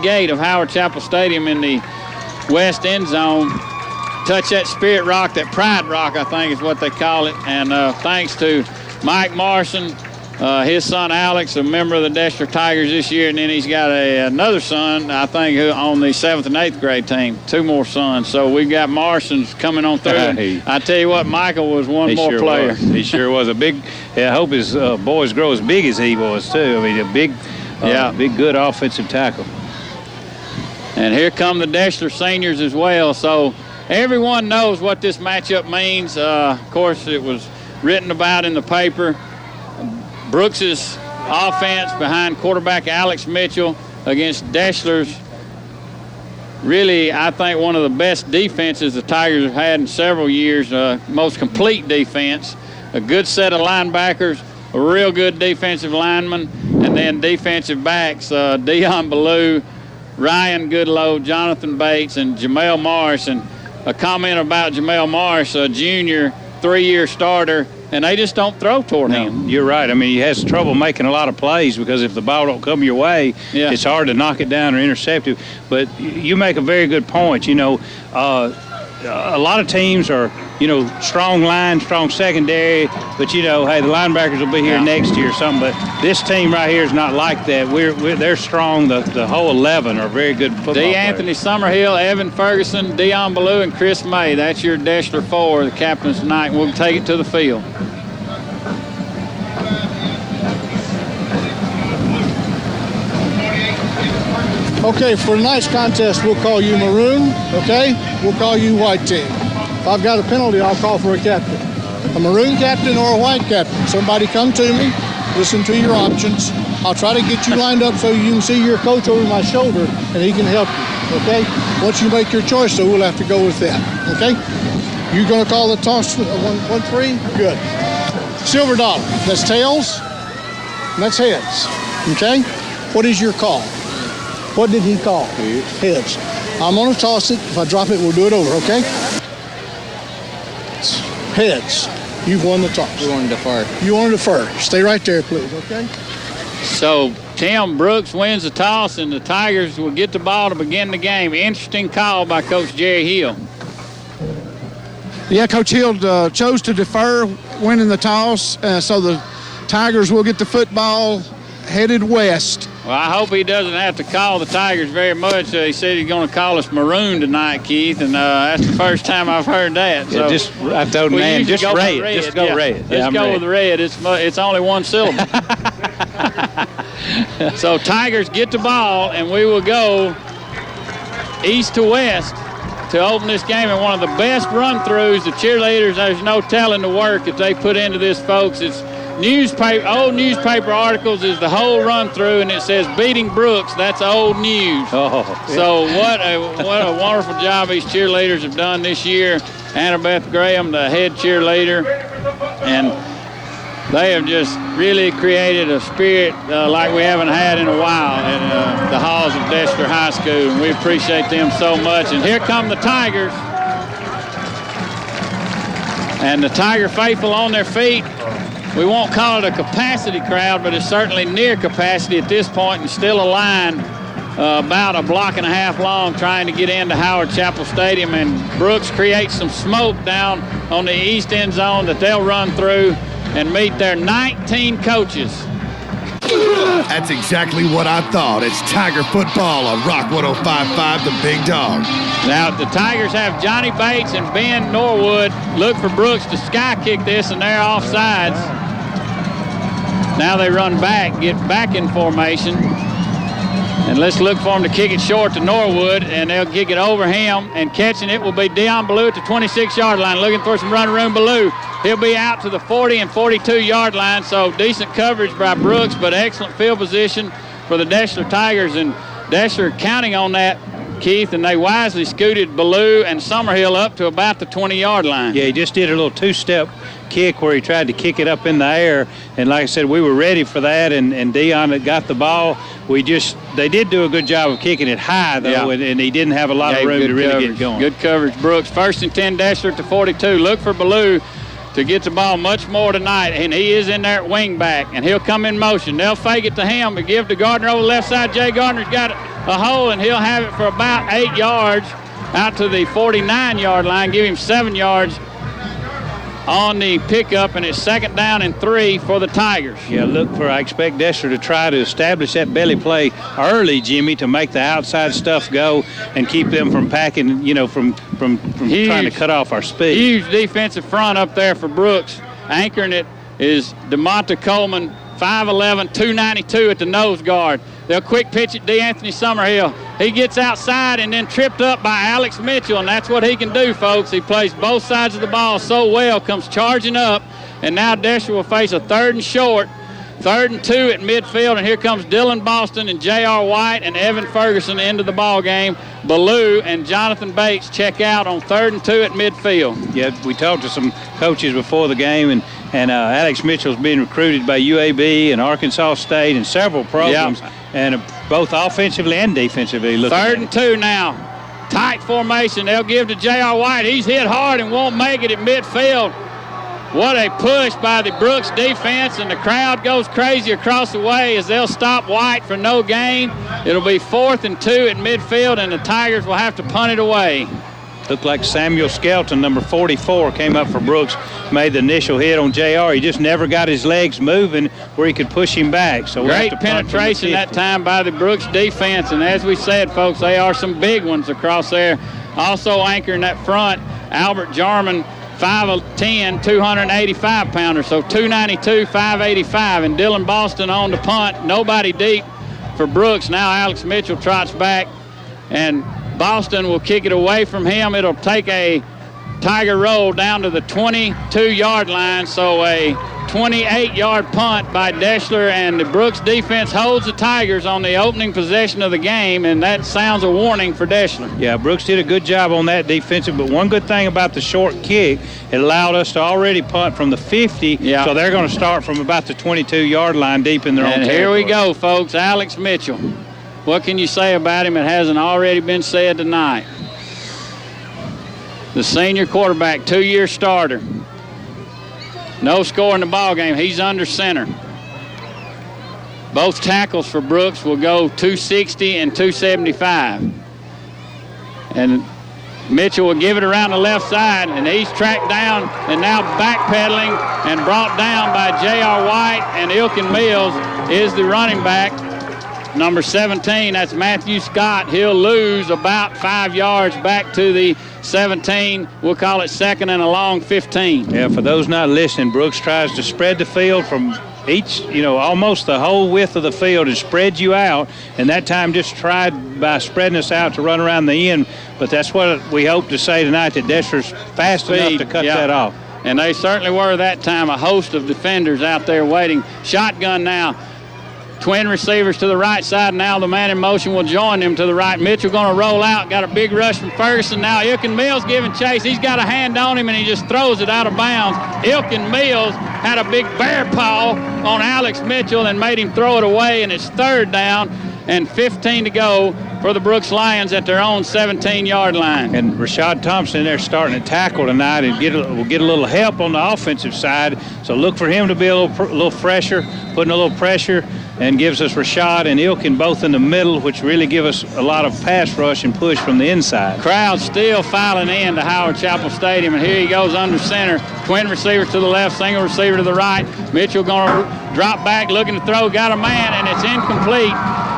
gate of Howard Chapel Stadium in the west end zone. Touch that Spirit Rock, that Pride Rock, I think is what they call it. And thanks to Mike Morrison, his son Alex, a member of the Deshler Tigers this year, and then he's got another son, I think, who on the 7th and 8th grade team. 2 more sons. So we've got Morrison's coming on through. I tell you what, Michael was one more player. He sure was a big. I hope his boys grow as big as he was too. I mean, a big, big, good offensive tackle. And here come the Deshler seniors as well. So everyone knows what this matchup means. Of course, it was written about in the paper. Brooks's offense behind quarterback Alex Mitchell against Deshler's really, I think, one of the best defenses the Tigers have had in several years. Most complete defense, a good set of linebackers, a real good defensive lineman, and then defensive backs, Dion Ballou, Ryan Goodlow, Jonathan Bates, and Jamel Morris. And a comment about Jamel Morris, a junior, 3-year starter, and they just don't throw toward him. You're right. I mean, he has trouble making a lot of plays because if the ball don't come your way, it's hard to knock it down or intercept it. But you make a very good point. You know, a lot of teams are, strong line, strong secondary, but, hey, the linebackers will be here next year or something. But this team right here is not like that. They're strong. The whole 11 are very good football players. Anthony Summerhill, Evan Ferguson, Dion Ballou, and Chris May. That's your Deshler 4, the captains tonight. We'll take it to the field. Okay, for tonight's contest, we'll call you maroon, okay? We'll call you white team. If I've got a penalty, I'll call for a captain. A maroon captain or a white captain. Somebody come to me, listen to your options. I'll try to get you lined up so you can see your coach over my shoulder and he can help you, okay? Once you make your choice, though, we'll have to go with that, okay? You're going to call the toss 1-3? Good. Silver dollar, that's tails, and that's heads, okay? What is your call? What did he call? Heads. I'm going to toss it. If I drop it, we'll do it over, okay? Heads. You've won the toss. You want to defer. You want to defer. Stay right there, please, okay? So Tim Brooks wins the toss, and the Tigers will get the ball to begin the game. Interesting call by Coach Jerry Hill. Yeah, Coach Hill chose to defer winning the toss, so the Tigers will get the football headed west. Well, I hope he doesn't have to call the Tigers very much. He said he's going to call us maroon tonight, Keith, and that's the first time I've heard that. So I told him, just red. Just go red. Let's go with red. It's only one syllable. So Tigers get the ball, and we will go east to west to open this game. And one of the best run-throughs, the cheerleaders, there's no telling the work that they put into this, folks. It's old newspaper articles is the whole run through, and it says beating Brooks. That's old news. So what a wonderful job these cheerleaders have done this year. Annabeth Graham, the head cheerleader, and they have just really created a spirit like we haven't had in a while in the halls of Deshler High School, and we appreciate them so much. And here come the Tigers, and the Tiger faithful on their feet. We won't call it a capacity crowd, but it's certainly near capacity at this point, and still a line about a block and a half long trying to get into Howard Chapel Stadium. And Brooks creates some smoke down on the east end zone that they'll run through and meet their 19 coaches. That's exactly what I thought. It's Tiger football on Rock 105.5, the Big Dog. Now, the Tigers have Johnny Bates and Ben Norwood. Look for Brooks to sky kick this, and they're offsides. Now they run back, get back in formation. And let's look for him to kick it short to Norwood, and they'll kick it over him, and catching it will be Dion Ballou at the 26-yard line, looking for some run room. Ballou, he'll be out to the 40 and 42-yard line, so decent coverage by Brooks, but excellent field position for the Deshler Tigers, and Deshler counting on that, Keith, and they wisely scooted Ballou and Summerhill up to about the 20-yard line. Yeah, he just did a little two-step kick where he tried to kick it up in the air, and like I said, we were ready for that, and Dion had got the ball. They did do a good job of kicking it high, though, and he didn't have a lot of room to really get going. Good coverage, Brooks. 1st and 10, Deshler at the 42. Look for Ballou to get the ball much more tonight, and he is in there at wing back, and he'll come in motion. They'll fake it to him and give to Gardner over the left side. Jay Gardner's got a hole, and he'll have it for about 8 yards out to the 49-yard line, give him 7 yards on the pickup, and it's 2nd down and 3 for the Tigers. Yeah, I expect Deshler to try to establish that belly play early, Jimmy, to make the outside stuff go and keep them from packing, from trying to cut off our speed. Huge defensive front up there for Brooks. Anchoring it is DeMonta Coleman, 5'11", 292 at the nose guard. They'll quick pitch it DeAnthony Summerhill. He gets outside and then tripped up by Alex Mitchell, and that's what he can do, folks. He plays both sides of the ball so well, comes charging up, and now Deshler will face a 3rd and short, 3rd and 2 at midfield, and here comes Dylan Boston and J.R. White and Evan Ferguson into the ball game. Ballou and Jonathan Bates check out on 3rd and 2 at midfield. Yeah, we talked to some coaches before the game, and Alex Mitchell's being recruited by UAB and Arkansas State and several programs, and both offensively and defensively. 3rd and 2 now. Tight formation. They'll give to J.R. White. He's hit hard and won't make it at midfield. What a push by the Brooks defense, and the crowd goes crazy across the way as they'll stop White for no gain. It'll be 4th and 2 at midfield, and the Tigers will have to punt it away. Looked like Samuel Skelton, number 44, came up for Brooks, made the initial hit on JR. He just never got his legs moving where he could push him back. So great penetration that time by the Brooks defense, and as we said, folks, they are some big ones across there. Also anchoring that front, Albert Jarman, 5'10", 285-pounder, so 292, 585, and Dylan Boston on the punt. Nobody deep for Brooks. Now Alex Mitchell trots back, and Boston will kick it away from him. It'll take a Tiger roll down to the 22-yard line, so a 28-yard punt by Deshler, and the Brooks defense holds the Tigers on the opening possession of the game, and that sounds a warning for Deshler. Yeah, Brooks did a good job on that defensive, but one good thing about the short kick, it allowed us to already punt from the 50, so they're going to start from about the 22-yard line deep in their own territory. And here we go, folks, Alex Mitchell. What can you say about him that hasn't already been said tonight? The senior quarterback, 2-year starter. No score in the ball game. He's under center. Both tackles for Brooks will go 260 and 275. And Mitchell will give it around the left side, and he's tracked down and now backpedaling and brought down by J.R. White, and Ilkin Mills is the running back. Number 17, that's Matthew Scott. He'll lose about 5 yards back to the 17. We'll call it 2nd and a long 15. Yeah, for those not listening, Brooks tries to spread the field from each, almost the whole width of the field and spread you out. And that time just tried by spreading us out to run around the end. But that's what we hope to say tonight, that Deshler's fast enough to cut that off. And they certainly were that time. A host of defenders out there waiting. Shotgun now. Twin receivers to the right side. Now the man in motion will join them to the right. Mitchell going to roll out. Got a big rush from Ferguson. Now Ilkin Mills giving chase. He's got a hand on him, and he just throws it out of bounds. Ilkin Mills had a big bear paw on Alex Mitchell and made him throw it away, and it's 3rd down and 15 to go for the Brooks Lions at their own 17-yard line. And Rashad Thompson there starting to tackle tonight and will get a little help on the offensive side. So look for him to be a little fresher, putting a little pressure, and gives us Rashad and Ilkin both in the middle, which really give us a lot of pass rush and push from the inside. Crowd still filing in to Howard Chapel Stadium, and here he goes under center. Twin receivers to the left, single receiver to the right. Mitchell going to drop back, looking to throw, got a man, and it's incomplete.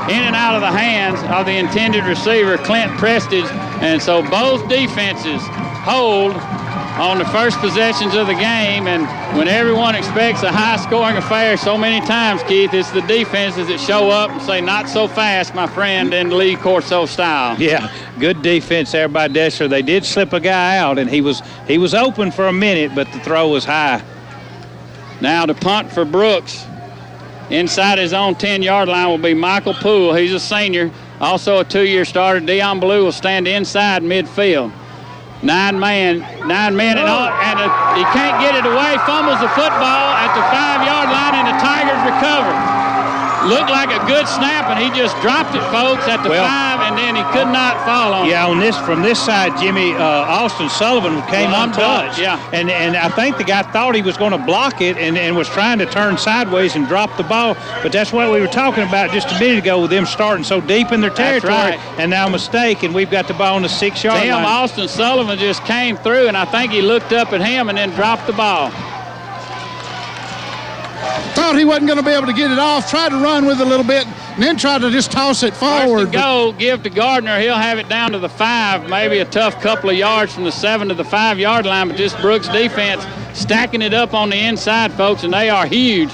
In and out of the hands of the intended receiver, Clint Prestige. And so both defenses hold on the first possessions of the game, and when everyone expects a high-scoring affair so many times, Keith, it's the defenses that show up and say, not so fast, my friend, in Lee Corso style. Yeah, good defense there by Deshler. They did slip a guy out, and he was open for a minute, but the throw was high. Now to punt for Brooks. Inside his own 10-yard line will be Michael Poole. He's a senior, also a 2-year starter. Deion Ballou will stand inside midfield. Nine men, and he can't get it away. Fumbles the football at the 5-yard line, and the Tigers recover. looked like a good snap, and he just dropped it, folks, at the 5, and then he could not fall on it. Yeah, from this side, Jimmy, Austin Sullivan came untouched. Yeah. And I think the guy thought he was going to block it and was trying to turn sideways and drop the ball. But that's what we were talking about just a minute ago with them starting so deep in their territory. That's right. And now a mistake, and we've got the ball on the 6-yard line. Austin Sullivan just came through, and I think he looked up at him and then dropped the ball. Thought he wasn't going to be able to get it off, tried to run with it a little bit, and then tried to just toss it forward. First and goal, give to Gardner. He'll have it down to the 5, maybe a tough couple of yards from the 7 to the 5-yard line, but this Brooks defense stacking it up on the inside, folks, and they are huge.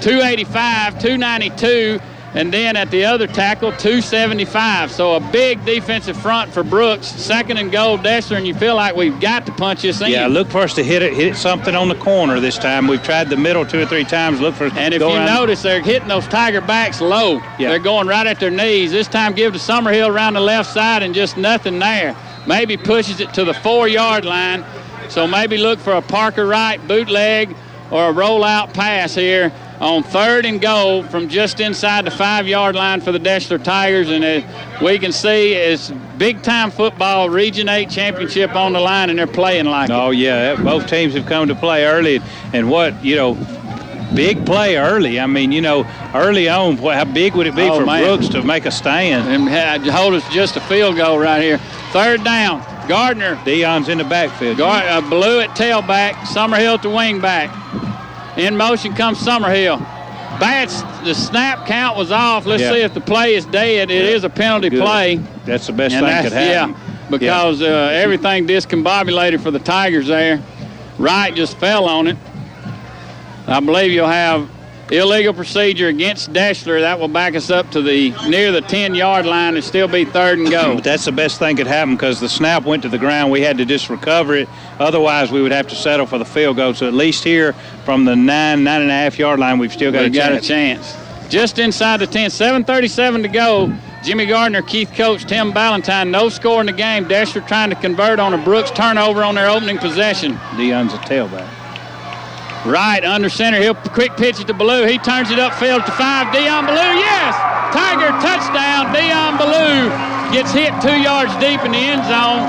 285, 292, and then at the other tackle, 275. So a big defensive front for Brooks. 2nd and goal, Deshler, and you feel like we've got to punch this in. Yeah, look for us to hit something on the corner this time. We've tried the middle 2 or 3 times. Look for us and if you notice, they're hitting those Tiger backs low. Yeah. They're going right at their knees. This time give to Summerhill around the left side and just nothing there. Maybe pushes it to the 4-yard line. So maybe look for a Parker Wright bootleg or a rollout pass here on 3rd and goal from just inside the 5-yard line for the Deshler Tigers. And we can see it's big-time football, Region 8 championship on the line, and they're playing like it. Oh, yeah. Both teams have come to play early. And big play early. I mean, early on, how big would it be for Brooks to make a stand? And hold us just a field goal right here. 3rd down. Gardner. Dion's in the backfield. Blue at tailback. Summerhill to wing back. In motion comes Summerhill. The snap count was off. Let's see if the play is dead. It is a penalty play. That's the best thing could happen. Yeah, because everything discombobulated for the Tigers there. Wright just fell on it. I believe you'll have illegal procedure against Deshler. That will back us up to near the 10-yard line and still be 3rd and goal. But that's the best thing could happen because the snap went to the ground. We had to just recover it. Otherwise, we would have to settle for the field goal. So at least here from the 9.5-yard line, we've still got a chance. Just inside the 10, 7:37 to go. Jimmy Gardner, Keith Coach, Tim Ballantyne, no score in the game. Deshler trying to convert on a Brooks turnover on their opening possession. Dion's a tailback. Right under center. He'll quick pitch it to Ballou. He turns it upfield to 5. Dion Ballou, yes! Tiger touchdown. Dion Ballou gets hit 2 yards deep in the end zone,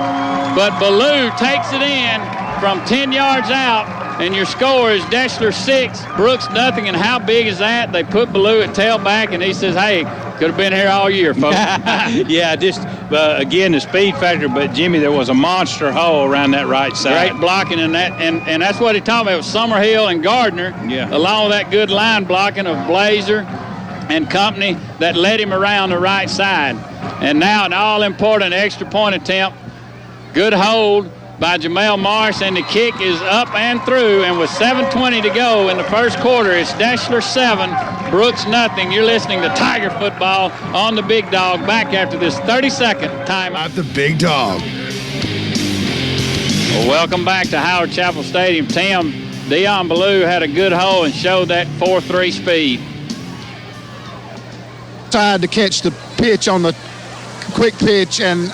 but Ballou takes it in from 10 yards out, and your score is Deshler 6, Brooks nothing. And how big is that? They put Ballou at tailback, and he says, hey, could have been here all year, folks. Yeah, just, again, the speed factor, but, Jimmy, there was a monster hole around that right side. Great blocking, and that's what he told me. It was Summerhill and Gardner, along with that good line blocking of Blazer and company that led him around the right side. And now an all-important extra point attempt. Good hold by Jamel Morris, and the kick is up and through. And with 7:20 to go in the first quarter, it's Deshler 7, Brooks nothing. You're listening to Tiger Football on the Big Dog. Back after this 30-second timeout. The Big Dog. Well, welcome back to Howard Chapel Stadium. Tim, Dion Ballou had a good hole and showed that 4.3 speed. Tried to catch the pitch on the quick pitch and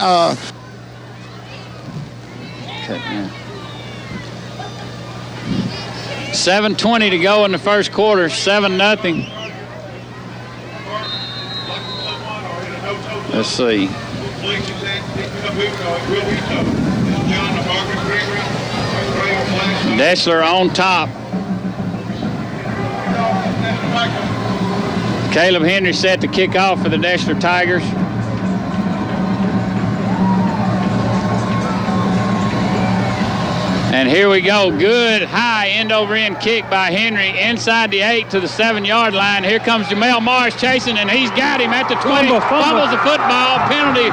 7:20 to go in the first quarter, 7-0. Let's see. Deshler on top. Caleb Henry set to kick off for the Deshler Tigers. And here we go. Good high end-over-end kick by Henry inside the 8 to the 7-yard line. Here comes Jamel Morris chasing, and he's got him at the 20. Fumbles the football. Penalty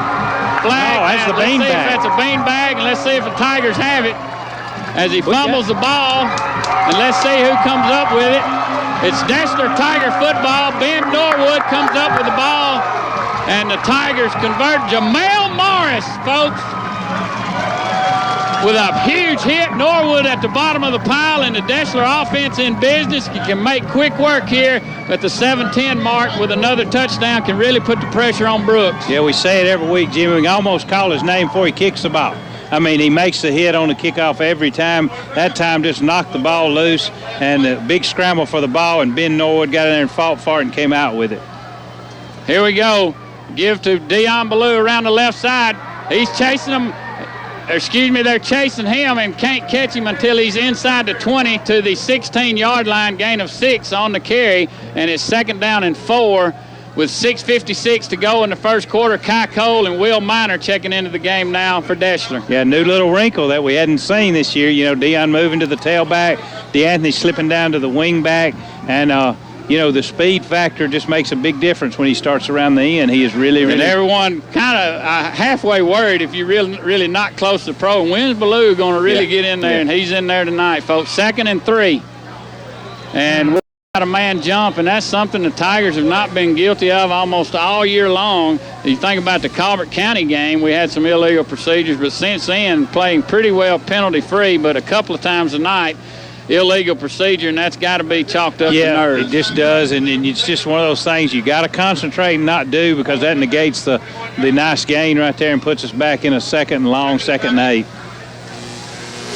flag. Oh, that's the beanbag. Let's see if that's a beanbag, and let's see if the Tigers have it as he fumbles the ball. And let's see who comes up with it. It's Deshler Tiger football. Ben Norwood comes up with the ball, and the Tigers convert. Jamel Morris, folks, with a huge hit. Norwood at the bottom of the pile, and the Deshler offense in business. You can make quick work here at the 7:10 mark with another touchdown. Can really put the pressure on Brooks. Yeah, we say it every week, Jimmy. We can almost call his name before he kicks the ball. I mean, he makes the hit on the kickoff every time. That time just knocked the ball loose, and a big scramble for the ball, and Ben Norwood got in there and fought for it and came out with it. Here we go. Give to Dion Ballou around the left side. He's chasing them. They're chasing him and can't catch him until he's inside the 20 to the 16-yard line, gain of 6 on the carry, and it's 2nd down and 4 with 6:56 to go in the first quarter. Kai Cole and Will Miner checking into the game now for Deshler. Yeah, new little wrinkle that we hadn't seen this year. You know, Dion moving to the tailback, DeAnthony slipping down to the wing back, and you know, the speed factor just makes a big difference when he starts around the end. He is really. And everyone kind of halfway worried if you really not close to pro. And when's Ballou going to really get in there? And he's in there tonight, folks. 2nd and 3. And we're got a man jump, and that's something the Tigers have not been guilty of almost all year long. You think about the Colbert County game, we had some illegal procedures, but since then, playing pretty well penalty-free, but a couple of times a night, illegal procedure, and that's got to be chalked up to nerves. It just does, and it's just one of those things you got to concentrate and not do, because that negates the nice gain right there and puts us back in a 2nd and long, 2nd and 8.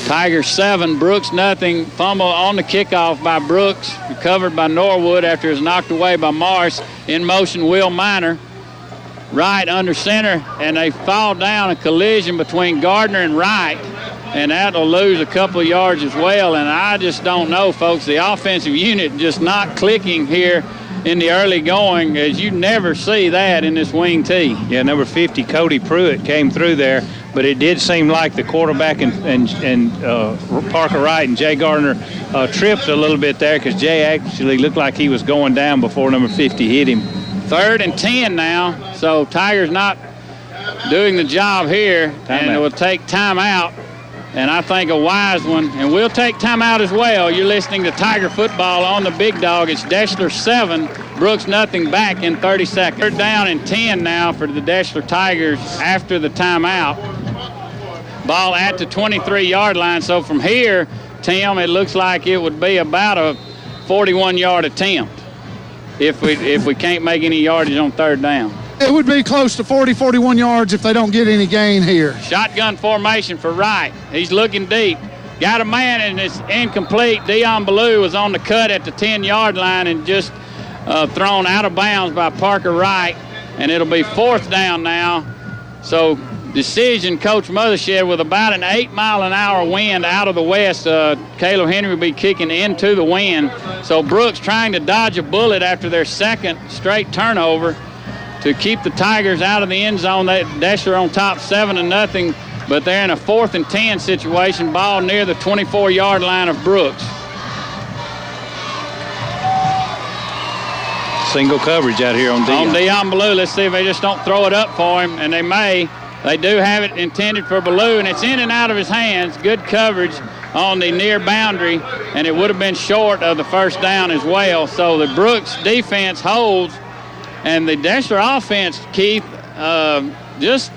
Tigers 7, Brooks nothing. Fumble on the kickoff by Brooks, recovered by Norwood after it was knocked away by Morris. In motion, Will Miner. Right under center, and they fall down, a collision between Gardner and Wright. And that'll lose a couple of yards as well. And I just don't know, folks. The offensive unit just not clicking here in the early going, as you never see that in this wing tee. Yeah, number 50, Cody Pruitt, came through there. But it did seem like the quarterback and Parker Wright and Jay Gardner tripped a little bit there, because Jay actually looked like he was going down before number 50 hit him. 3rd and 10 now. So Tigers not doing the job here. And it will take timeout. And I think a wise one. And we'll take timeout as well. You're listening to Tiger Football on the Big Dog. It's Deshler 7, Brooks nothing, back in 30 seconds. 3rd down and 10 now for the Deshler Tigers after the timeout. Ball at the 23-yard line. So from here, Tim, it looks like it would be about a 41-yard attempt if we can't make any yardage on 3rd down. It would be close to 40, 41 yards if they don't get any gain here. Shotgun formation for Wright. He's looking deep. Got a man, and it's incomplete. Dion Ballou was on the cut at the 10-yard line and just thrown out of bounds by Parker Wright. And it'll be 4th down now. So decision, Coach Mothershed, with about an 8-mile-an-hour wind out of the west. Caleb Henry will be kicking into the wind. So Brooks trying to dodge a bullet after their 2nd straight turnover to keep the Tigers out of the end zone. Deshler on top 7-0, but they're in a 4th and 10 situation. Ball near the 24-yard line of Brooks. Single coverage out here on Dion. On Dion Ballou. Let's see if they just don't throw it up for him, and they may. They do have it intended for Ballou, and it's in and out of his hands. Good coverage on the near boundary, and it would have been short of the 1st down as well. So the Brooks defense holds. And the Deshler offense, Keith, just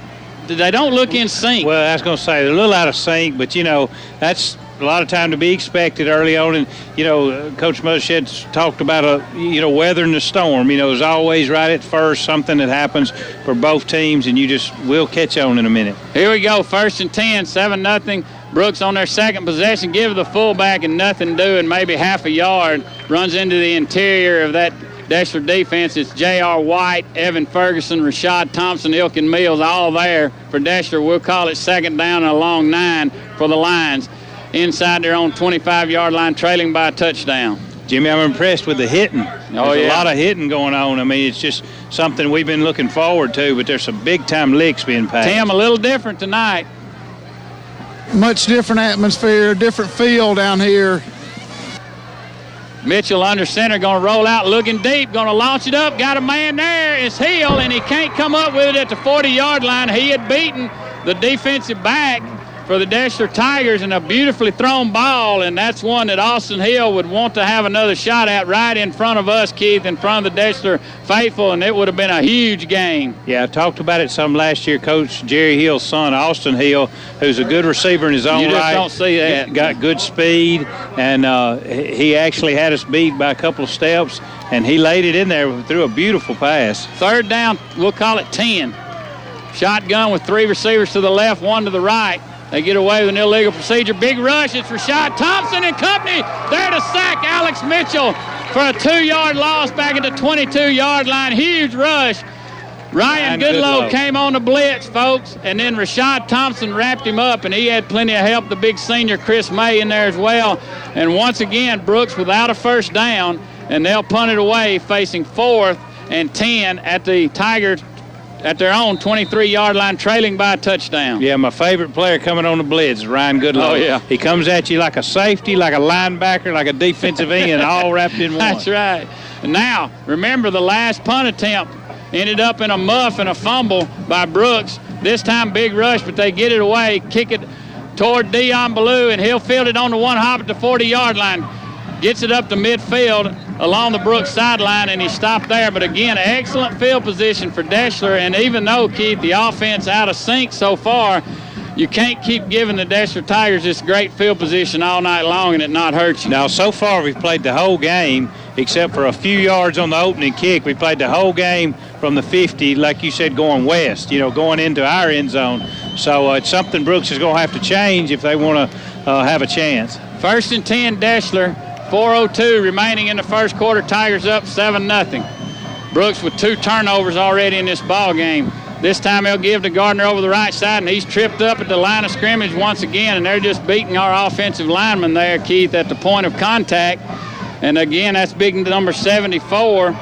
they don't look in sync. Well, I was going to say they're a little out of sync, but, you know, that's a lot of time to be expected early on. And, you know, Coach Mothershed talked about, weathering the storm. You know, there's always right at first something that happens for both teams, and you just will catch on in a minute. Here we go, 1st and 10, 7-0. Brooks on their 2nd possession, give the fullback and nothing doing, maybe half a yard, runs into the interior of that Deshler defense. It's J.R. White, Evan Ferguson, Rashad Thompson, Ilkin Mills, all there for Deshler. We'll call it 2nd down and a long 9 for the Lions. Inside their own 25-yard line, trailing by a touchdown. Jimmy, I'm impressed with the hitting. There's a lot of hitting going on. I mean, it's just something we've been looking forward to, but there's some big-time licks being passed. Tim, a little different tonight. Much different atmosphere, different feel down here. Mitchell under center, going to roll out, looking deep, going to launch it up. Got a man there. It's Hill, and he can't come up with it at the 40-yard line. He had beaten the defensive back for the Deshler Tigers, and a beautifully thrown ball, and that's one that Austin Hill would want to have another shot at right in front of us, Keith, in front of the Deshler faithful, and it would have been a huge game. Yeah, I talked about it some last year. Coach Jerry Hill's son, Austin Hill, who's a good receiver in his own right. You just don't see that. Got good speed, and he actually had us beat by a couple of steps, and he laid it in there through a beautiful pass. 3rd down, we'll call it 10. Shotgun with 3 receivers to the left, 1 to the right. They get away with an illegal procedure. Big rush. It's Rashad Thompson and company there to sack Alex Mitchell for a 2-yard loss back at the 22-yard line. Huge rush. Ryan Goodlow came on the blitz, folks, and then Rashad Thompson wrapped him up, and he had plenty of help. The big senior Chris May in there as well. And once again, Brooks without a first down, and they'll punt it away facing 4th and 10 at the Tigers at their own 23-yard line, trailing by a touchdown. Yeah, my favorite player coming on the blitz is Ryan Goodlow. Oh, yeah. He comes at you like a safety, like a linebacker, like a defensive end, all wrapped in one. That's right. And now, remember the last punt attempt ended up in a muff and a fumble by Brooks. This time, big rush, but they get it away, kick it toward Dion Ballou, and he'll field it on the one hop at the 40-yard line. Gets it up to midfield along the Brooks sideline, and he stopped there. But again, excellent field position for Deshler. And even though, Keith, the offense out of sync so far, you can't keep giving the Deshler Tigers this great field position all night long and it not hurt you. Now, so far we've played the whole game, except for a few yards on the opening kick. We played the whole game from the 50, like you said, going west, going into our end zone. So it's something Brooks is going to have to change if they want to have a chance. 1st and 10, Deshler. 4:02 remaining in the first quarter. Tigers up 7-0. Brooks with 2 turnovers already in this ball game. This time he'll give to Gardner over the right side, and he's tripped up at the line of scrimmage once again, and they're just beating our offensive lineman there, Keith, at the point of contact. And again, that's big number 74,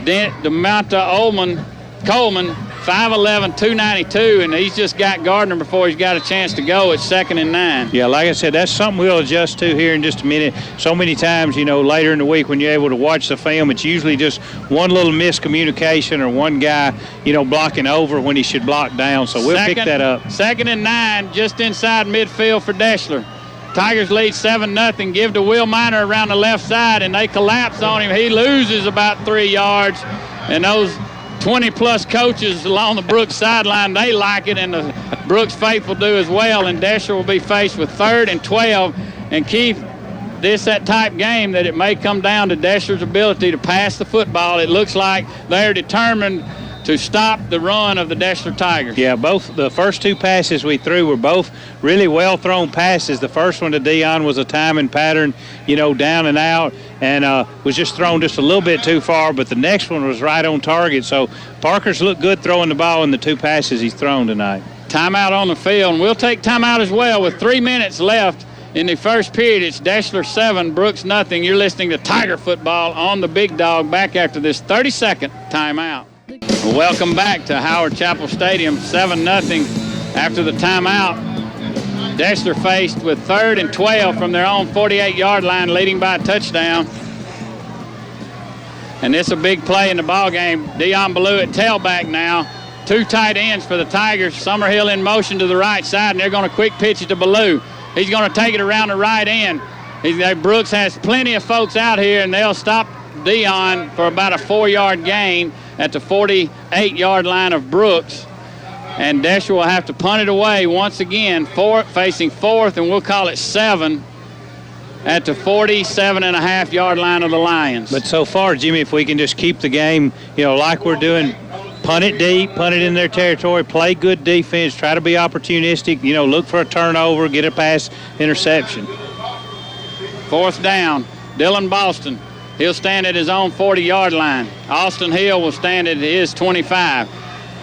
DeMonta Coleman, 5'11", 292, and he's just got Gardner before he's got a chance to go. It's 2nd and 9. Yeah, like I said, that's something we'll adjust to here in just a minute. So many times, later in the week when you're able to watch the film, it's usually just one little miscommunication or one guy, blocking over when he should block down. So we'll pick that up. 2nd and 9, just inside midfield for Deshler. Tigers lead 7-0. Give to Will Miner around the left side, and they collapse on him. He loses about 3 yards, and those 20-plus coaches along the Brooks sideline, they like it, and the Brooks faithful do as well, and Deshler will be faced with 3rd and 12. And Keith, that type game that it may come down to Deshler's ability to pass the football. It looks like they're determined to stop the run of the Deshler Tigers. Yeah, both the first 2 passes we threw were both really well-thrown passes. The first one to Dion was a timing pattern, down and out, and was just thrown just a little bit too far, but the next one was right on target. So Parker's looked good throwing the ball in the 2 passes he's thrown tonight. Timeout on the field, and we'll take timeout as well with 3 minutes left in the first period. It's Deshler 7, Brooks nothing. You're listening to Tiger Football on the Big Dog, back after this 30-second timeout. Welcome back to Howard Chapel Stadium, 7-0 after the timeout. Deshler faced with 3rd and 12 from their own 48-yard line, leading by a touchdown. And this is a big play in the ball game. Dion Ballou at tailback now. 2 tight ends for the Tigers. Summerhill in motion to the right side, and they're going to quick pitch it to Ballou. He's going to take it around the right end. Brooks has plenty of folks out here, and they'll stop Dion for about a 4-yard gain at the 48-yard line of Brooks. And Deshler will have to punt it away once again, facing 4th, and we'll call it 7 at the 47.5-yard line of the Lions. But so far, Jimmy, if we can just keep the game, like we're doing, punt it deep, punt it in their territory, play good defense, try to be opportunistic, look for a turnover, get a pass interception. 4th down, Dylan Boston. He'll stand at his own 40-yard line. Austin Hill will stand at his 25.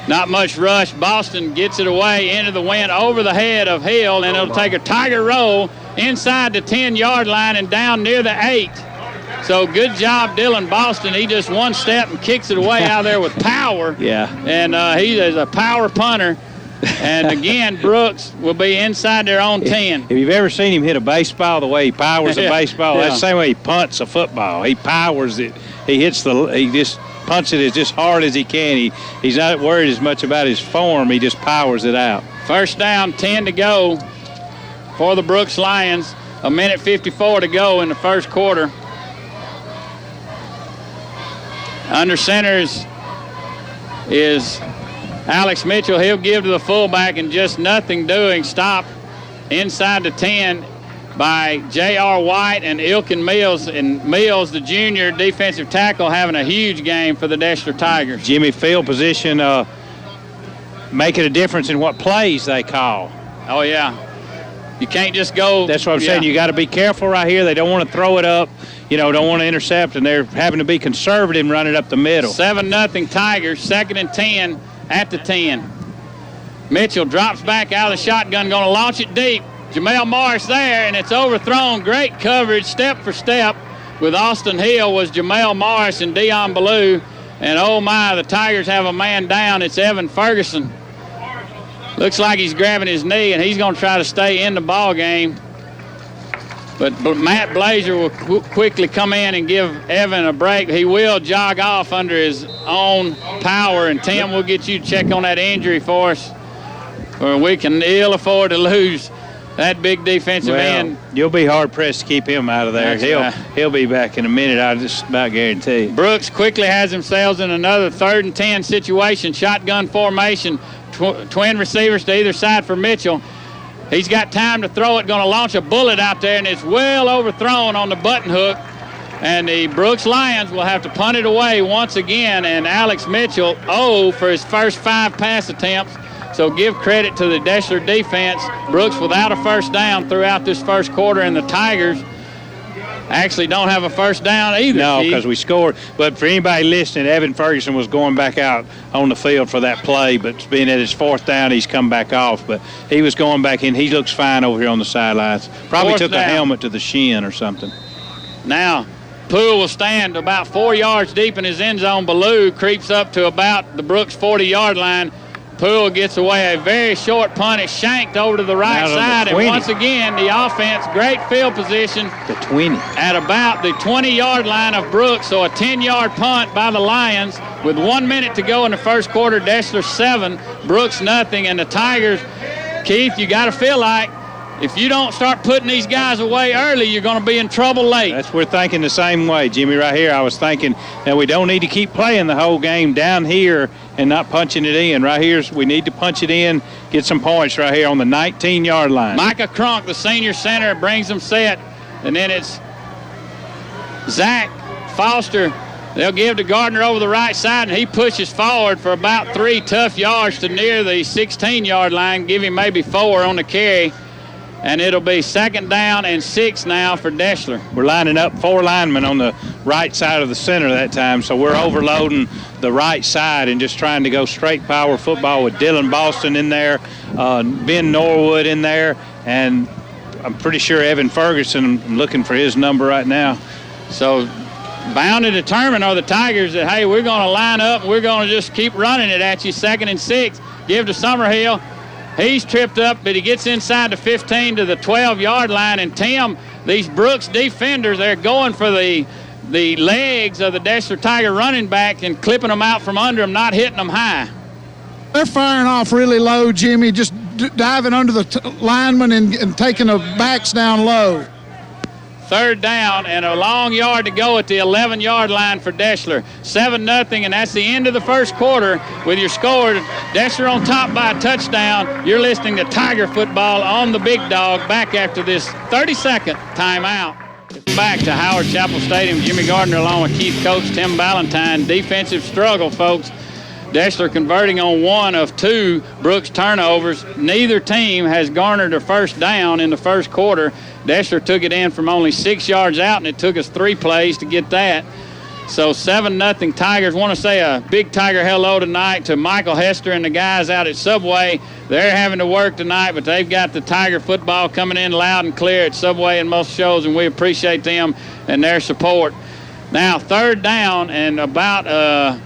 Not much rush. Boston gets it away into the wind over the head of Hill, and it'll take a Tiger roll inside the 10-yard line and down near the 8. So good job, Dylan Boston. He just one step and kicks it away out there with power. Yeah. And he is a power punter. And again, Brooks will be inside their own 10. If you've ever seen him hit a baseball, the way he powers a baseball, that's the same way he punts a football. He powers it. He just punts it as hard as he can. He's not worried as much about his form. He just powers it out. 1st down, 10 to go for the Brooks Lions. 1:54 to go in the first quarter. Under center is Alex Mitchell. He'll give to the fullback, and just nothing doing. Stop inside the 10 by J.R. White and Ilkin Mills. And Mills, the junior defensive tackle, having a huge game for the Deshler Tigers. Jimmy, field position making a difference in what plays they call. Oh, yeah. You can't just go. That's what I'm saying. You got to be careful right here. They don't want to throw it up, don't want to intercept, and they're having to be conservative and run it up the middle. 7-0 Tigers, 2nd and 10 at the 10. Mitchell drops back out of the shotgun, going to launch it deep. Jamel Morris there, and it's overthrown. Great coverage, step for step, with Austin Hill was Jamel Morris and Dion Ballou. And, oh, my, the Tigers have a man down. It's Evan Ferguson. Looks like he's grabbing his knee, and he's going to try to stay in the ball game. But Matt Blazer will quickly come in and give Evan a break. He will jog off under his own power, and Tim will get you to check on that injury for us, or we can ill afford to lose that big defensive end. You'll be hard-pressed to keep him out of there. He'll be back in a minute, I just about guarantee. Brooks quickly has themselves in another 3rd and 10 situation, shotgun formation. Twin receivers to either side for Mitchell. He's got time to throw it, going to launch a bullet out there, and it's well overthrown on the button hook. And the Brooks Lions will have to punt it away once again, and Alex Mitchell, for his first 5 pass attempts. So give credit to the Deshler defense. Brooks without a first down throughout this first quarter, and the Tigers actually don't have a first down either. No, because we scored. But for anybody listening, Evan Ferguson was going back out on the field for that play, but being at his 4th down, he's come back off. But he was going back in. He looks fine over here on the sidelines. Probably took a helmet to the shin or something. Now, Poole will stand about 4 yards deep in his end zone. Ballou creeps up to about the Brooks 40-yard line. Poole gets away a very short punt. It's shanked over to the right side. And once again, the offense, great field position. The 20. At about the 20-yard line of Brooks. So a 10-yard punt by the Lions with 1 minute to go in the first quarter. Deshler 7, Brooks nothing. And the Tigers, Keith, you got to feel like if you don't start putting these guys away early, you're going to be in trouble late. We're thinking the same way, Jimmy, right here. I was thinking that we don't need to keep playing the whole game down here and not punching it in. Right here, we need to punch it in, get some points right here on the 19-yard line. Micah Crunk, the senior center, brings them set. And then it's Zach Foster. They'll give to Gardner over the right side, and he pushes forward for about 3 tough yards to near the 16-yard line, give him maybe 4 on the carry. And it'll be 2nd down and 6 now for Deshler. We're lining up 4 linemen on the right side of the center that time, so we're overloading the right side and just trying to go straight power football with Dylan Boston in there, Ben Norwood in there, and I'm pretty sure Evan Ferguson. I'm looking for his number right now. So bound and determined are the Tigers that, hey, we're going to line up and we're going to just keep running it at you. 2nd and 6. Give to Summerhill. He's tripped up, but he gets inside the 15 to the 12-yard line. And, Tim, these Brooks defenders, they're going for the legs of the Deshler Tiger running back and clipping them out from under them, not hitting them high. They're firing off really low, Jimmy, just diving under the lineman and taking the backs down low. 3rd down and a long yard to go at the 11-yard line for Deshler. 7-0, and that's the end of the first quarter with your score. Deshler on top by a touchdown. You're listening to Tiger Football on the Big Dog, back after this 30-second timeout. Back to Howard Chapel Stadium. Jimmy Gardner along with Keith Coach Tim Ballantyne. Defensive struggle, folks. Deshler converting on 1 of 2 Brooks turnovers. Neither team has garnered a first down in the first quarter. Deshler took it in from only 6 yards out, and it took us 3 plays to get that. So 7-0 Tigers. Want to say a big Tiger hello tonight to Michael Hester and the guys out at Subway. They're having to work tonight, but they've got the Tiger football coming in loud and clear at Subway and most shows, and we appreciate them and their support. Now 3rd down and about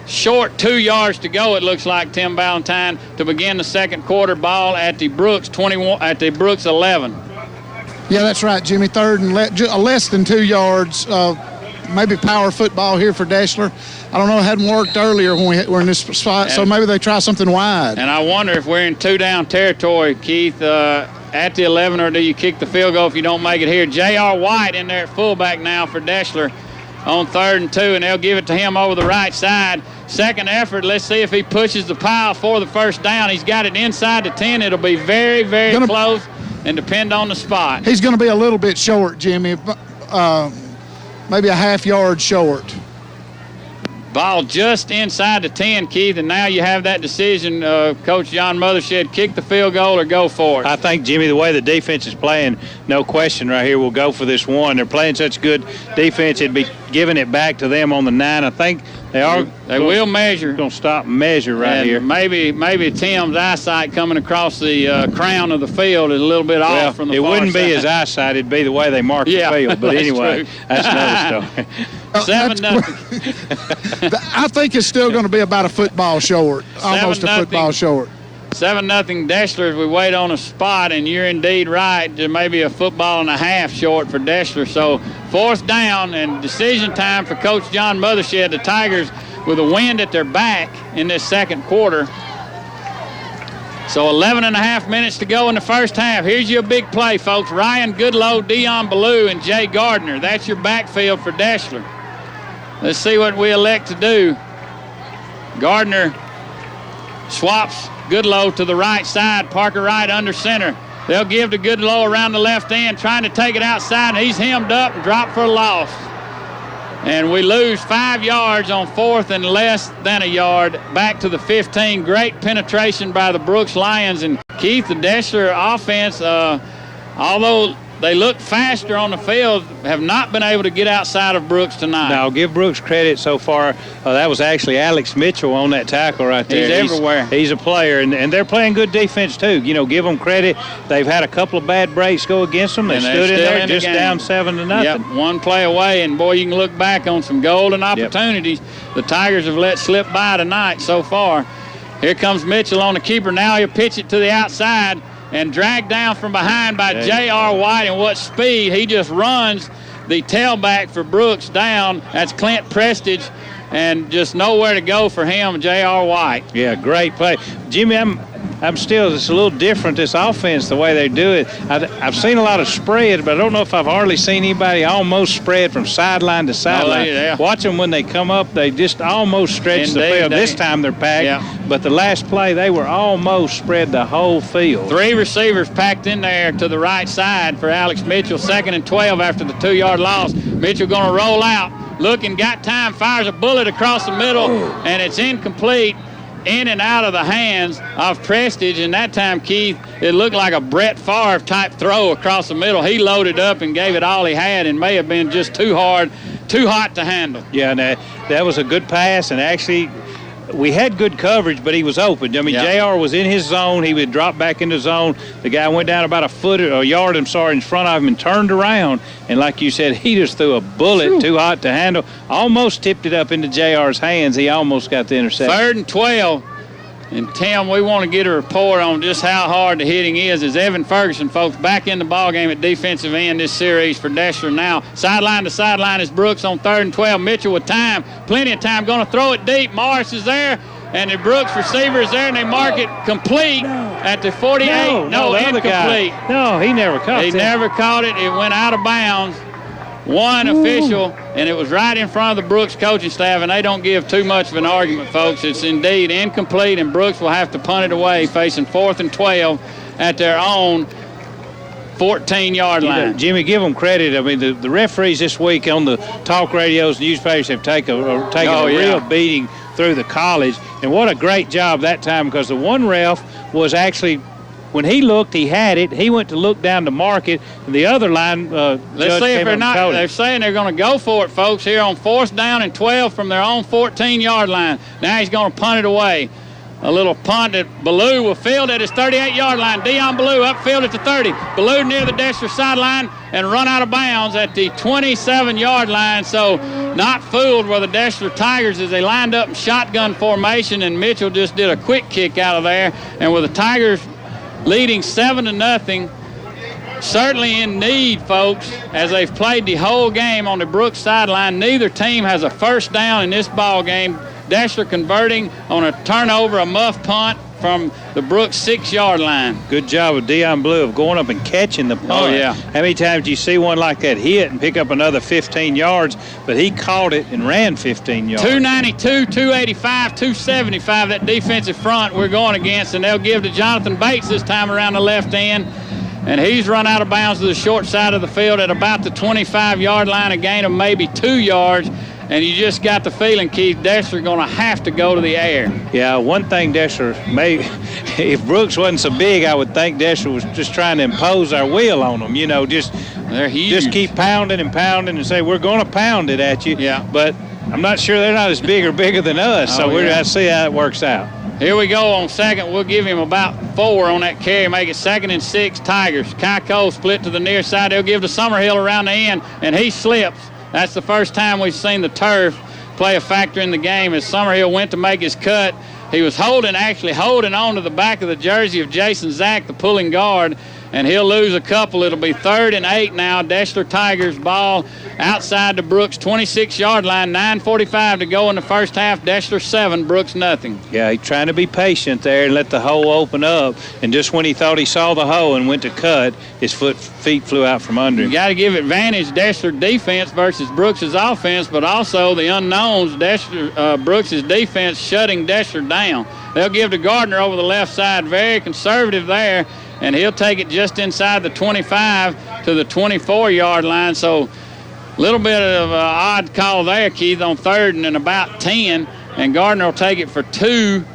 short 2 yards to go, it looks like, Tim Ballantyne, to begin the second quarter. Ball at the Brooks 21 at the Brooks 11. Yeah, that's right, Jimmy. 3rd and less than 2 yards. Maybe power football here for Deshler. I don't know, it hadn't worked earlier when we were in this spot, so maybe they try something wide. And I wonder if we're in 2-down territory, Keith, at the 11, or do you kick the field goal if you don't make it here? J.R. White in there at fullback now for Deshler on 3rd and 2, and they'll give it to him over the right side. Second effort, let's see if he pushes the pile for the first down. He's got it inside the 10. It'll be very, very close and depend on the spot. He's going to be a little bit short, Jimmy, maybe a half yard short. Ball just inside the 10, Keith, and now you have that decision. Coach John Mothershed, kick the field goal or go for it. I think, Jimmy, the way the defense is playing, no question right here, we'll go for this one. They're playing such good defense, it'd be giving it back to them on the 9. I think they will measure. Going to stop and measure right here. Maybe Tim's eyesight coming across the crown of the field is a little bit off from the far It wouldn't side. Be his eyesight, it'd be the way they mark the field. But anyway, that's another story. 7-0. I think it's still going to be about a football short, almost a football short. 7-0 Deshler as we wait on a spot, and you're indeed right. There may be a football and a half short for Deshler. So 4th down and decision time for Coach John Mothershed. The Tigers with a wind at their back in this second quarter. So 11 and a half minutes to go in the first half. Here's your big play, folks. Ryan Goodlow, Dion Ballou, and Jay Gardner. That's your backfield for Deshler. Let's see what we elect to do. Gardner swaps Goodlow to the right side. Parker Wright under center. They'll give to Goodlow around the left end, trying to take it outside, and he's hemmed up and dropped for a loss. And we lose 5 yards on 4th and less than a yard back to the 15. Great penetration by the Brooks Lions. And Keith, the Deshler offense, although they look faster on the field, have not been able to get outside of Brooks tonight. Now, I'll give Brooks credit so far. That was actually Alex Mitchell on that tackle right there. He's everywhere. He's a player, and they're playing good defense, too. You know, give them credit. They've had a couple of bad breaks go against them. They stood in there just down 7-0. Yep, 1 play away, and, boy, you can look back on some golden opportunities the Tigers have let slip by tonight so far. Here comes Mitchell on the keeper. Now he'll pitch it to the outside and dragged down from behind by J.R. White. And what speed. He just runs the tailback for Brooks down. That's Clint Prestige, and just nowhere to go for him, J.R. White. Yeah, great play. Jimmy, I'm still, it's a little different, this offense, the way they do it. I've seen a lot of spread, but I don't know if I've hardly seen anybody almost spread from sideline to sideline. Watch them when they come up, they just almost stretch the field. This time they're packed, but the last play, they were almost spread the whole field. 3 receivers packed in there to the right side for Alex Mitchell. 2nd and 12 after the 2-yard loss. Mitchell going to roll out, looking, got time, fires a bullet across the middle, and it's incomplete. In and out of the hands of Prestige, and that time, Keith, it looked like a Brett Favre type throw across the middle. He loaded up and gave it all he had, and may have been just too hot to handle. Yeah, and that was a good pass, and actually we had good coverage, but he was open. I mean, JR was in his zone. He would drop back into zone. The guy went down about a yard in front of him and turned around. And like you said, he just threw a bullet too hot to handle. Almost tipped it up into JR's hands. He almost got the interception. 3rd and 12. And, Tim, we want to get a report on just how hard the hitting is. As Evan Ferguson, folks, back in the ballgame at defensive end this series for Deshler now. Sideline to sideline is Brooks on 3rd and 12. Mitchell with time, plenty of time, going to throw it deep. Morris is there, and the Brooks receiver is there, and they mark it complete at the 48. No, incomplete. No, he never caught it. He never caught it. It went out of bounds. One official, and it was right in front of the Brooks coaching staff, and they don't give too much of an argument, folks. It's indeed incomplete, and Brooks will have to punt it away, facing 4th and 12 at their own 14-yard line. Jimmy, give them credit. I mean, the referees this week on the talk radios, newspapers have taken a real beating through the college, and what a great job that time, because the one ref was actually, when he looked, he had it. He went to look down to mark it. And the other line, let's see if they're not. They're saying they're going to go for it, folks, here on 4th down and 12 from their own 14-yard line. Now he's going to punt it away. A little punt that Ballou will field at his 38-yard line. Dion Ballou upfield at the 30. Ballou near the Deshler sideline and run out of bounds at the 27-yard line. So not fooled were the Deshler Tigers as they lined up in shotgun formation, and Mitchell just did a quick kick out of there. And with the Tigers leading 7-0, certainly in need, folks, as they've played the whole game on the Brooks sideline. Neither team has a first down in this ball game. Deshler converting on a turnover, a muff punt from the Brooks 6-yard line. Good job of Dion Blue of going up and catching the punt. Oh, yeah. How many times do you see one like that hit and pick up another 15 yards? But he caught it and ran 15 yards. 292, 285, 275, that defensive front we're going against, and they'll give to Jonathan Bates this time around the left end. And he's run out of bounds to the short side of the field at about the 25-yard line, a gain of maybe 2 yards. and you just got the feeling, Keith, Deshler going to have to go to the air. Yeah, one thing Deshler may, if Brooks wasn't so big, I would think Deshler was just trying to impose our will on them. You know, they're huge. Just keep pounding and pounding and say we're going to pound it at you. Yeah. But I'm not sure they're not as big or bigger than us, so we're going to see how it works out. Here we go on second. We'll give him about 4 on that carry, make it 2nd and 6, Tigers. Kai Cole split to the near side. They'll give to Summerhill around the end, and he slips. That's the first time we've seen the turf play a factor in the game as Summerhill went to make his cut. He was actually holding on to the back of the jersey of Jason Zack, the pulling guard, and he'll lose a couple. It'll be 3rd and 8 now. Deshler Tigers ball outside the Brooks 26-yard line. 9:45 to go in the first half. Deshler 7, Brooks nothing. Yeah, he's trying to be patient there and let the hole open up. And just when he thought he saw the hole and went to cut, his feet flew out from under him. You got to give advantage Deshler defense versus Brooks's offense, but also the unknowns. Brooks's defense shutting Deshler down. They'll give to Gardner over the left side. Very conservative there. And he'll take it just inside the 25 to the 24-yard line. So a little bit of an odd call there, Keith, on 3rd and about 10. And Gardner will take it for 2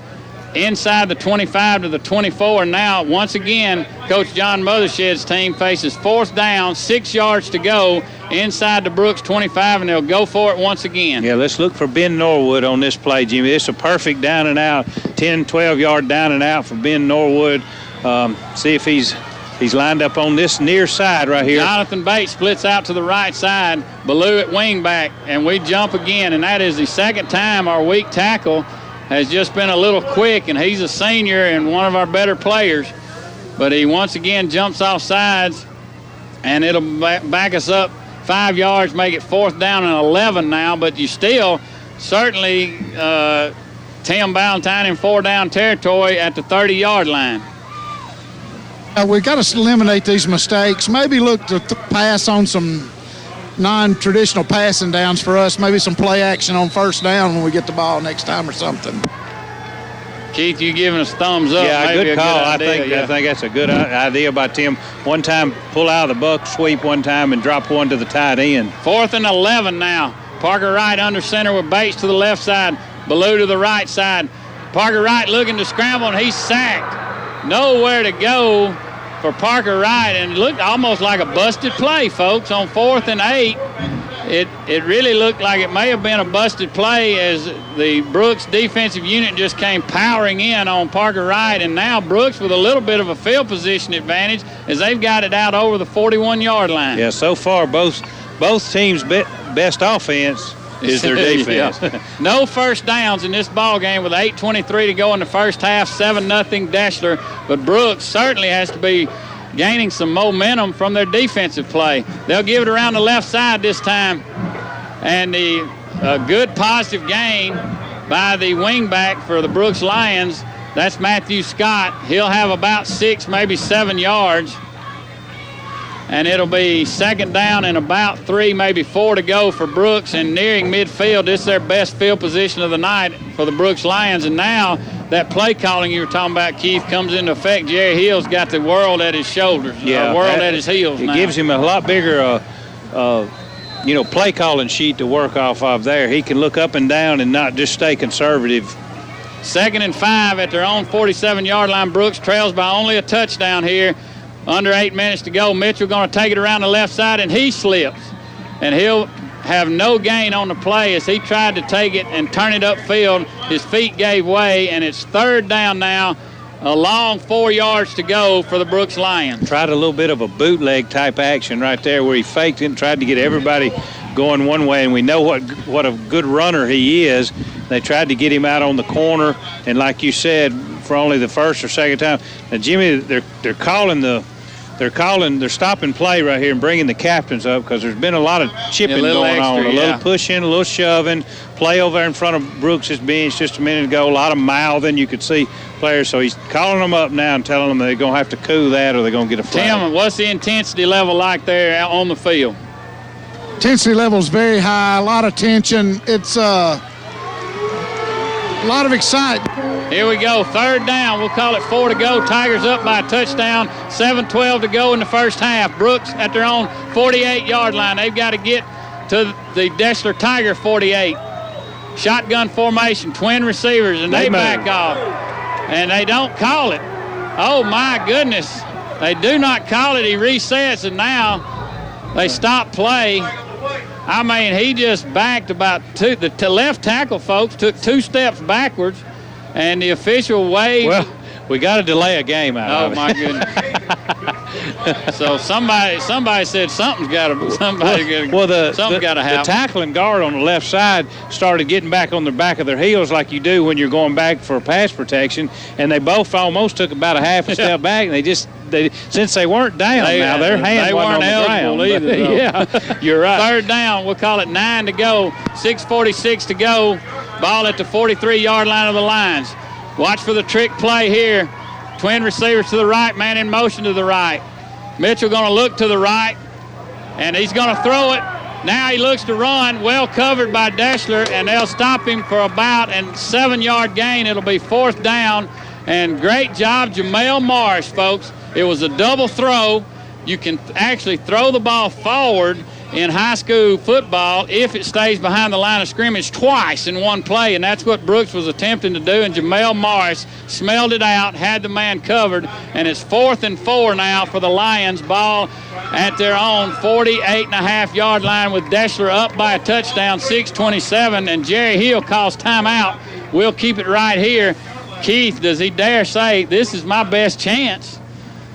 inside the 25 to the 24. And now, once again, Coach John Mothershed's team faces 4th down, 6 yards to go inside the Brooks 25, and they'll go for it once again. Yeah, let's look for Ben Norwood on this play, Jimmy. It's a perfect down and out, 10, 12-yard down and out for Ben Norwood. See if he's lined up on this near side right here. Jonathan Bates splits out to the right side. Ballou at wing back, and we jump again, and that is the 2nd time our weak tackle has just been a little quick, and he's a senior and one of our better players. But he once again jumps off sides, and it'll back us up 5 yards, make it 4th down and 11 now, but you still certainly Tim Ballantyne in 4-down territory at the 30-yard line. We've got to eliminate these mistakes. Maybe look to pass on some non-traditional passing downs for us. Maybe some play action on 1st down when we get the ball next time or something. Keith, you giving us thumbs up. Yeah, maybe good call. Good idea, I think that's a good idea by Tim. One time, pull out of the buck sweep one time and drop one to the tight end. 4th and 11 now. Parker Wright under center with Bates to the left side. Ballou to the right side. Parker Wright looking to scramble, and he's sacked. Nowhere to go for Parker Wright, and it looked almost like a busted play, folks, on 4th and 8. It really looked like it may have been a busted play as the Brooks defensive unit just came powering in on Parker Wright, and now Brooks with a little bit of a field position advantage as they've got it out over the 41-yard line. Yeah, so far both teams' best offense is their defense. Yeah. No first downs in this ball game with 8:23 to go in the first half, 7-0 Deshler. But Brooks certainly has to be gaining some momentum from their defensive play. They'll give it around the left side this time. And the good positive gain by the wingback for the Brooks Lions. That's Matthew Scott. He'll have about 6, maybe 7 yards. And it'll be 2nd down and about 3, maybe 4 to go for Brooks. And nearing midfield, this is their best field position of the night for the Brooks Lions. And now that play calling you were talking about, Keith, comes into effect. Jerry Hill's got the world at his shoulders, world at his heels now. It gives him a lot bigger, play calling sheet to work off of there. He can look up and down and not just stay conservative. 2nd and 5 at their own 47-yard line. Brooks trails by only a touchdown here. Under 8 minutes to go. Mitchell going to take it around the left side, and he slips. And he'll have no gain on the play as he tried to take it and turn it upfield. His feet gave way, and it's 3rd down now. A long 4 yards to go for the Brooks Lions. Tried a little bit of a bootleg type action right there where he faked it and tried to get everybody going one way, and we know what a good runner he is. They tried to get him out on the corner, and like you said, for only the 1st or 2nd time. Now, Jimmy, they're stopping play right here and bringing the captains up because there's been a lot of chipping going on. A little pushing, a little shoving. Play over there in front of Brooks's bench just a minute ago. A lot of mouthing. You could see players. So he's calling them up now and telling them they're going to have to cool that or they're going to get a flag. Tim, what's the intensity level like there out on the field? Intensity level is very high. A lot of tension. It's a lot of excitement. Here we go, 3rd down. We'll call it 4 to go. Tigers up by a touchdown. 7:12 to go in the first half. Brooks at their own 48-yard line. They've got to get to the Deshler Tiger 48. Shotgun formation, twin receivers, and they back off. And they don't call it. Oh, my goodness. They do not call it. He resets, and now they stop play. I mean, he just backed about two. The left tackle, folks, took 2 steps backwards, and the official waved. Well, we got to delay a game out of it. Oh, my goodness. So somebody said something's got to happen. The tackling guard on the left side started getting back on the back of their heels like you do when you're going back for pass protection, and they both almost took about a half a step back, and since they weren't down their hand wasn't on the ground. Either, yeah, you're right. 3rd down, we'll call it 9 to go, 6:46 to go. Ball at the 43-yard line of the Lions. Watch for the trick play here. Twin receivers to the right, man in motion to the right. Mitchell going to look to the right, and he's going to throw it. Now he looks to run, well covered by Deshler, and they'll stop him for about a 7-yard gain. It'll be 4th down, and great job, Jamel Morris, folks. It was a double throw. You can actually throw the ball forward in high school football if it stays behind the line of scrimmage twice in one play, and that's what Brooks was attempting to do, and Jamel Morris smelled it out, had the man covered, and it's 4th and 4 now for the Lions. Ball at their own 48.5-yard line with Deshler up by a touchdown, 6:27, and Jerry Hill calls timeout. We'll keep it right here. Keith, does he dare say, this is my best chance?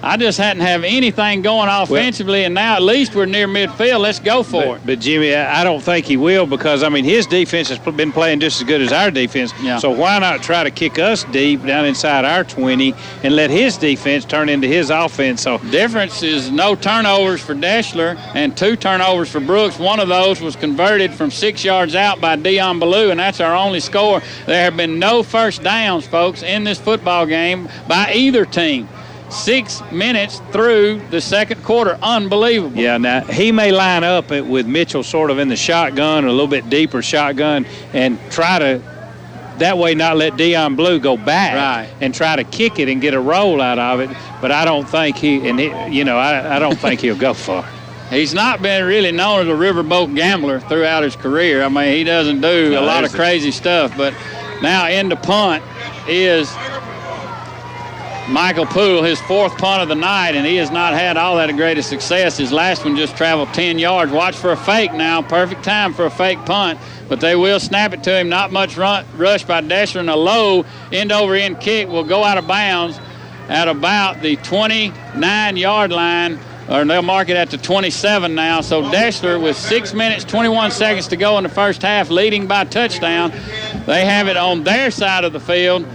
I just hadn't have anything going offensively, and now at least we're near midfield. Let's go for it. But Jimmy, I don't think he will because, I mean, his defense has been playing just as good as our defense. Yeah. So why not try to kick us deep down inside our 20 and let his defense turn into his offense? So difference is no turnovers for Deshler and 2 turnovers for Brooks. One of those was converted from 6 yards out by Dion Ballou, and that's our only score. There have been no first downs, folks, in this football game by either team. 6 minutes through the second quarter. Unbelievable. Yeah, now he may line up with Mitchell sort of in the shotgun, or a little bit deeper shotgun, and try to that way not let Dion Blue go back and try to kick it and get a roll out of it. But I don't think I don't think he'll go far. He's not been really known as a riverboat gambler throughout his career. I mean, he doesn't do a lot of crazy stuff. But now in the punt is Michael Poole, his 4th punt of the night, and he has not had all that great of success. His last one just traveled 10 yards. Watch for a fake now. Perfect time for a fake punt, but they will snap it to him. Not much rush by Deshler, and a low end-over-end kick will go out of bounds at about the 29-yard line, or they'll mark it at the 27 now. So Deshler, with 6 minutes, 21 seconds to go in the first half, leading by touchdown. They have it on their side of the field.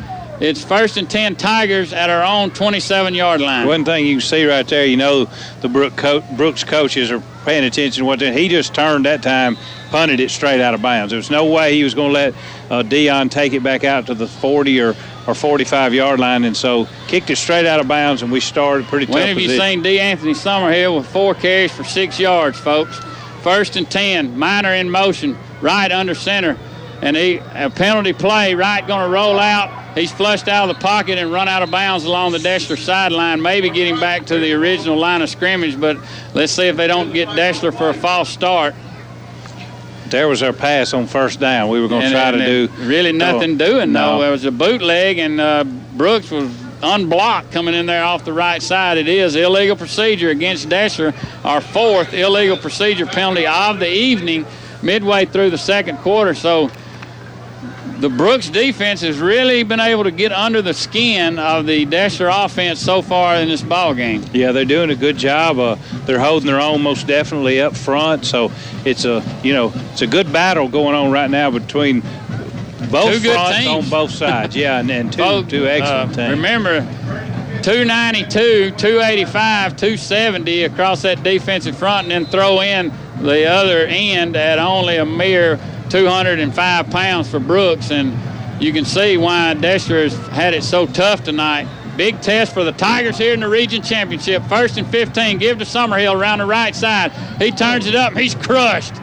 It's 1st and 10 Tigers at our own 27-yard line. One thing you can see right there, the Brooks coaches are paying attention to what he just turned that time, punted it straight out of bounds. There was no way he was going to let Dion take it back out to the 40 or 45-yard line, and so kicked it straight out of bounds, and we started pretty tough position. When have you seen D'Anthony Summerhill with 4 carries for 6 yards, folks? 1st and 10, Minor in motion, right under center, and a penalty play, right going to roll out. He's flushed out of the pocket and run out of bounds along the Deshler sideline, maybe getting back to the original line of scrimmage, but let's see if they don't get Deshler for a false start. There was our pass on 1st down. We were going to try to do. Really nothing doing, though. There was a bootleg, and Brooks was unblocked coming in there off the right side. It is illegal procedure against Deshler, our 4th illegal procedure penalty of the evening, midway through the second quarter. So the Brooks defense has really been able to get under the skin of the Deshler offense so far in this ball game. Yeah, they're doing a good job. They're holding their own most definitely up front. So it's a good battle going on right now between both fronts on both sides. Yeah, and two excellent teams. Remember, 292, 285, 270 across that defensive front, and then throw in the other end at only a mere 205 pounds for Brooks, and you can see why Deshler has had it so tough tonight. Big test for the Tigers here in the region championship. 1st and 15, give to Summerhill around the right side. He turns it up, he's crushed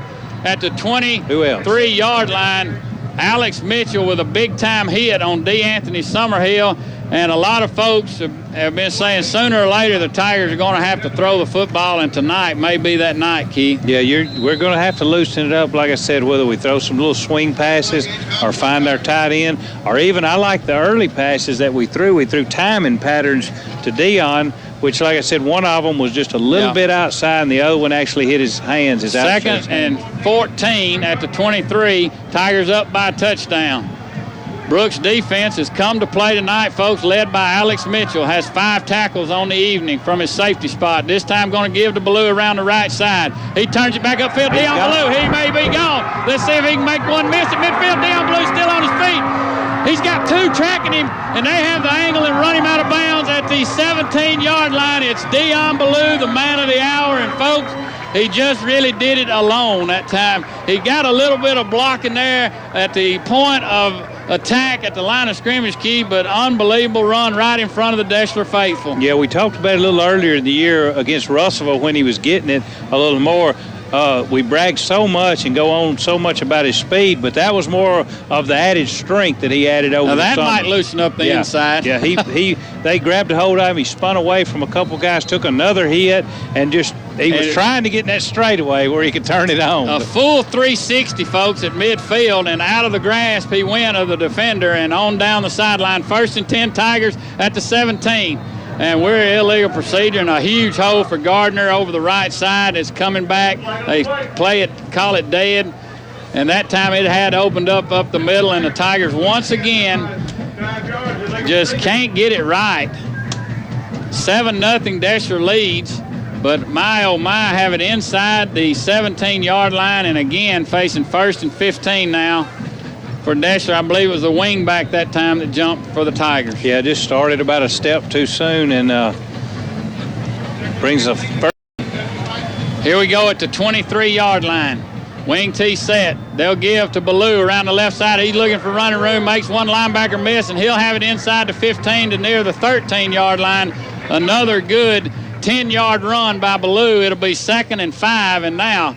at the 23-yard line. Alex Mitchell with a big-time hit on D'Anthony Summerhill, And a lot of folks have been saying sooner or later the Tigers are going to have to throw the football, and tonight may be that night, Keith. Yeah, we're going to have to loosen it up, like I said, whether we throw some little swing passes or find our tight end, or even I like the early passes that we threw. We threw timing patterns to Dion, which, like I said, one of them was just a little bit outside, and the other one actually hit his hands. His Second and 14 at the 23. Tigers up by a touchdown. Brooks' defense has come to play tonight, folks, led by Alex Mitchell. Has 5 tackles on the evening from his safety spot. This time going to give to Ballou around the right side. He turns it back upfield. Dion Ballou, he may be gone. Let's see if he can make one miss at midfield. Dion Ballou still on his feet. He's got 2 tracking him, and they have the angle and run him out of bounds at the 17-yard line. It's Dion Ballou, the man of the hour, and folks, he just really did it alone that time. He got a little bit of blocking there at the point of attack at the line of scrimmage, Key, but unbelievable run right in front of the Deshler faithful. Yeah, we talked about it a little earlier in the year against Russellville when he was getting it a little more. We brag so much and go on so much about his speed, but that was more of the added strength that he added over now the that summer. might loosen up the inside. Yeah, they grabbed a hold of him. He spun away from a couple guys, took another hit, and he was trying to get in that straightaway where he could turn it on. A full 360, folks, at midfield, and out of the grasp he went of the defender and on down the sideline. 1st and 10 Tigers at the 17. And we're illegal procedure, and a huge hole for Gardner over the right side. It's coming back. They call it dead. And that time it had opened up the middle, and the Tigers once again just can't get it right. 7-0 Deshler leads, but my, oh my, have it inside the 17-yard line, and again facing 1st and 15 now. For Deshler, I believe it was the wing back that time that jumped for the Tigers. Yeah, just started about a step too soon and brings a first. Here we go at the 23-yard line. Wing T set. They'll give to Ballou around the left side. He's looking for running room, makes one linebacker miss, and he'll have it inside the 15 to near the 13-yard line. Another good 10-yard run by Ballou. It'll be 2nd and 5, and now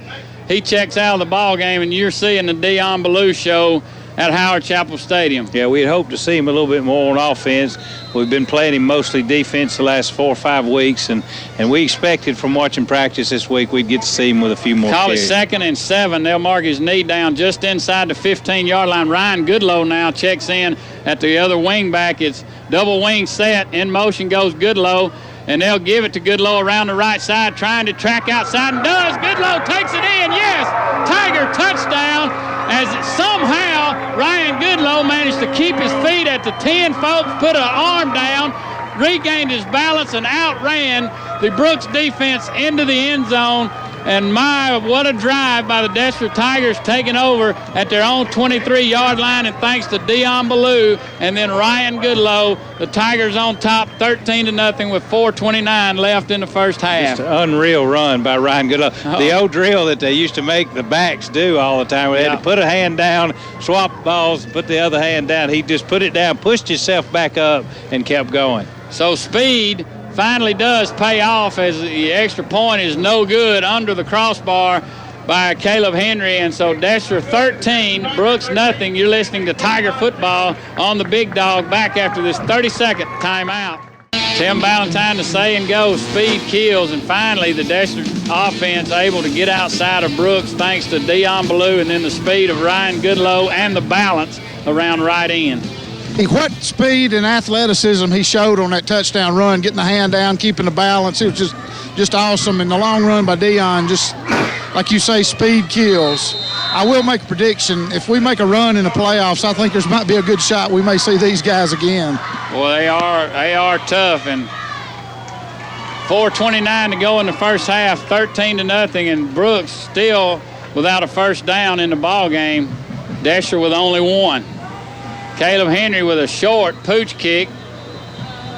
he checks out of the ball game, and you're seeing the Dion Ballou show at Howard Chapel Stadium. Yeah, we'd hoped to see him a little bit more on offense. We've been playing him mostly defense the last 4 or 5 weeks, and we expected from watching practice this week we'd get to see him with a few more carries. Call it 2nd and 7. They'll mark his knee down just inside the 15-yard line. Ryan Goodlow now checks in at the other wing back. It's double wing set. In motion goes Goodlow, and they'll give it to Goodlow around the right side, trying to track outside, and does. Goodlow takes it in. Yes, Tiger touchdown, as somehow Ryan Goodlow managed to keep his feet at the 10, folks, put an arm down, regained his balance, and outran the Brooks defense into the end zone. And my, what a drive by the Deshler Tigers, taking over at their own 23-yard line, and thanks to Dion Ballou and then Ryan Goodlow, the Tigers on top 13-0 with 4:29 left in the first half. Just an unreal run by Ryan Goodlow. Oh. The old drill that they used to make the backs do all the time, where they had to put a hand down, swap balls, put the other hand down. He just put it down, pushed himself back up, and kept going. So speed finally does pay off, as the extra point is no good under the crossbar by Caleb Henry. And so Deshler 13, Brooks nothing. You're listening to Tiger Football on the Big Dog, back after this 30-second timeout. Tim Ballantyne to say and go. Speed kills, and finally the Deshler offense able to get outside of Brooks thanks to Dion Ballou and then the speed of Ryan Goodlow and the balance around right end. What speed and athleticism he showed on that touchdown run, getting the hand down, keeping the balance. It was just awesome. And the long run by Dion, just like you say, speed kills. I will make a prediction. If we make a run in the playoffs, I think there might be a good shot we may see these guys again. Well, they are tough, and 4:29 to go in the first half, 13-0, and Brooks still without a first down in the ball game. Deshler with only one. Caleb Henry with a short pooch kick,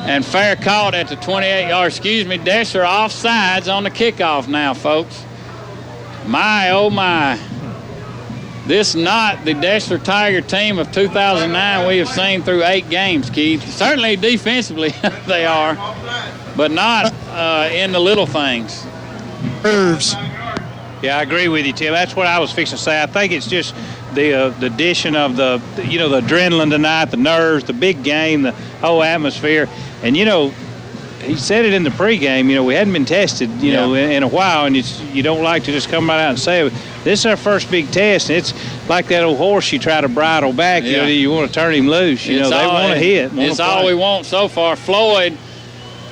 and fair caught at the 28-yard. Deshler offsides on the kickoff now, folks. My, oh my. This not the Deshler Tiger team of 2009 we have seen through 8 games, Keith. Certainly defensively they are, but not in the little things. Nerves. Yeah, I agree with you, Tim. That's what I was fixing to say. I think it's just the addition of the adrenaline tonight, the nerves, the big game, the whole atmosphere. And, he said it in the pregame, we hadn't been tested, in a while, and you don't like to just come right out and say it. This is our first big test, and it's like that old horse you try to bridle back. Yeah. You want to turn him loose. They want to hit. It's all we want so far. Floyd,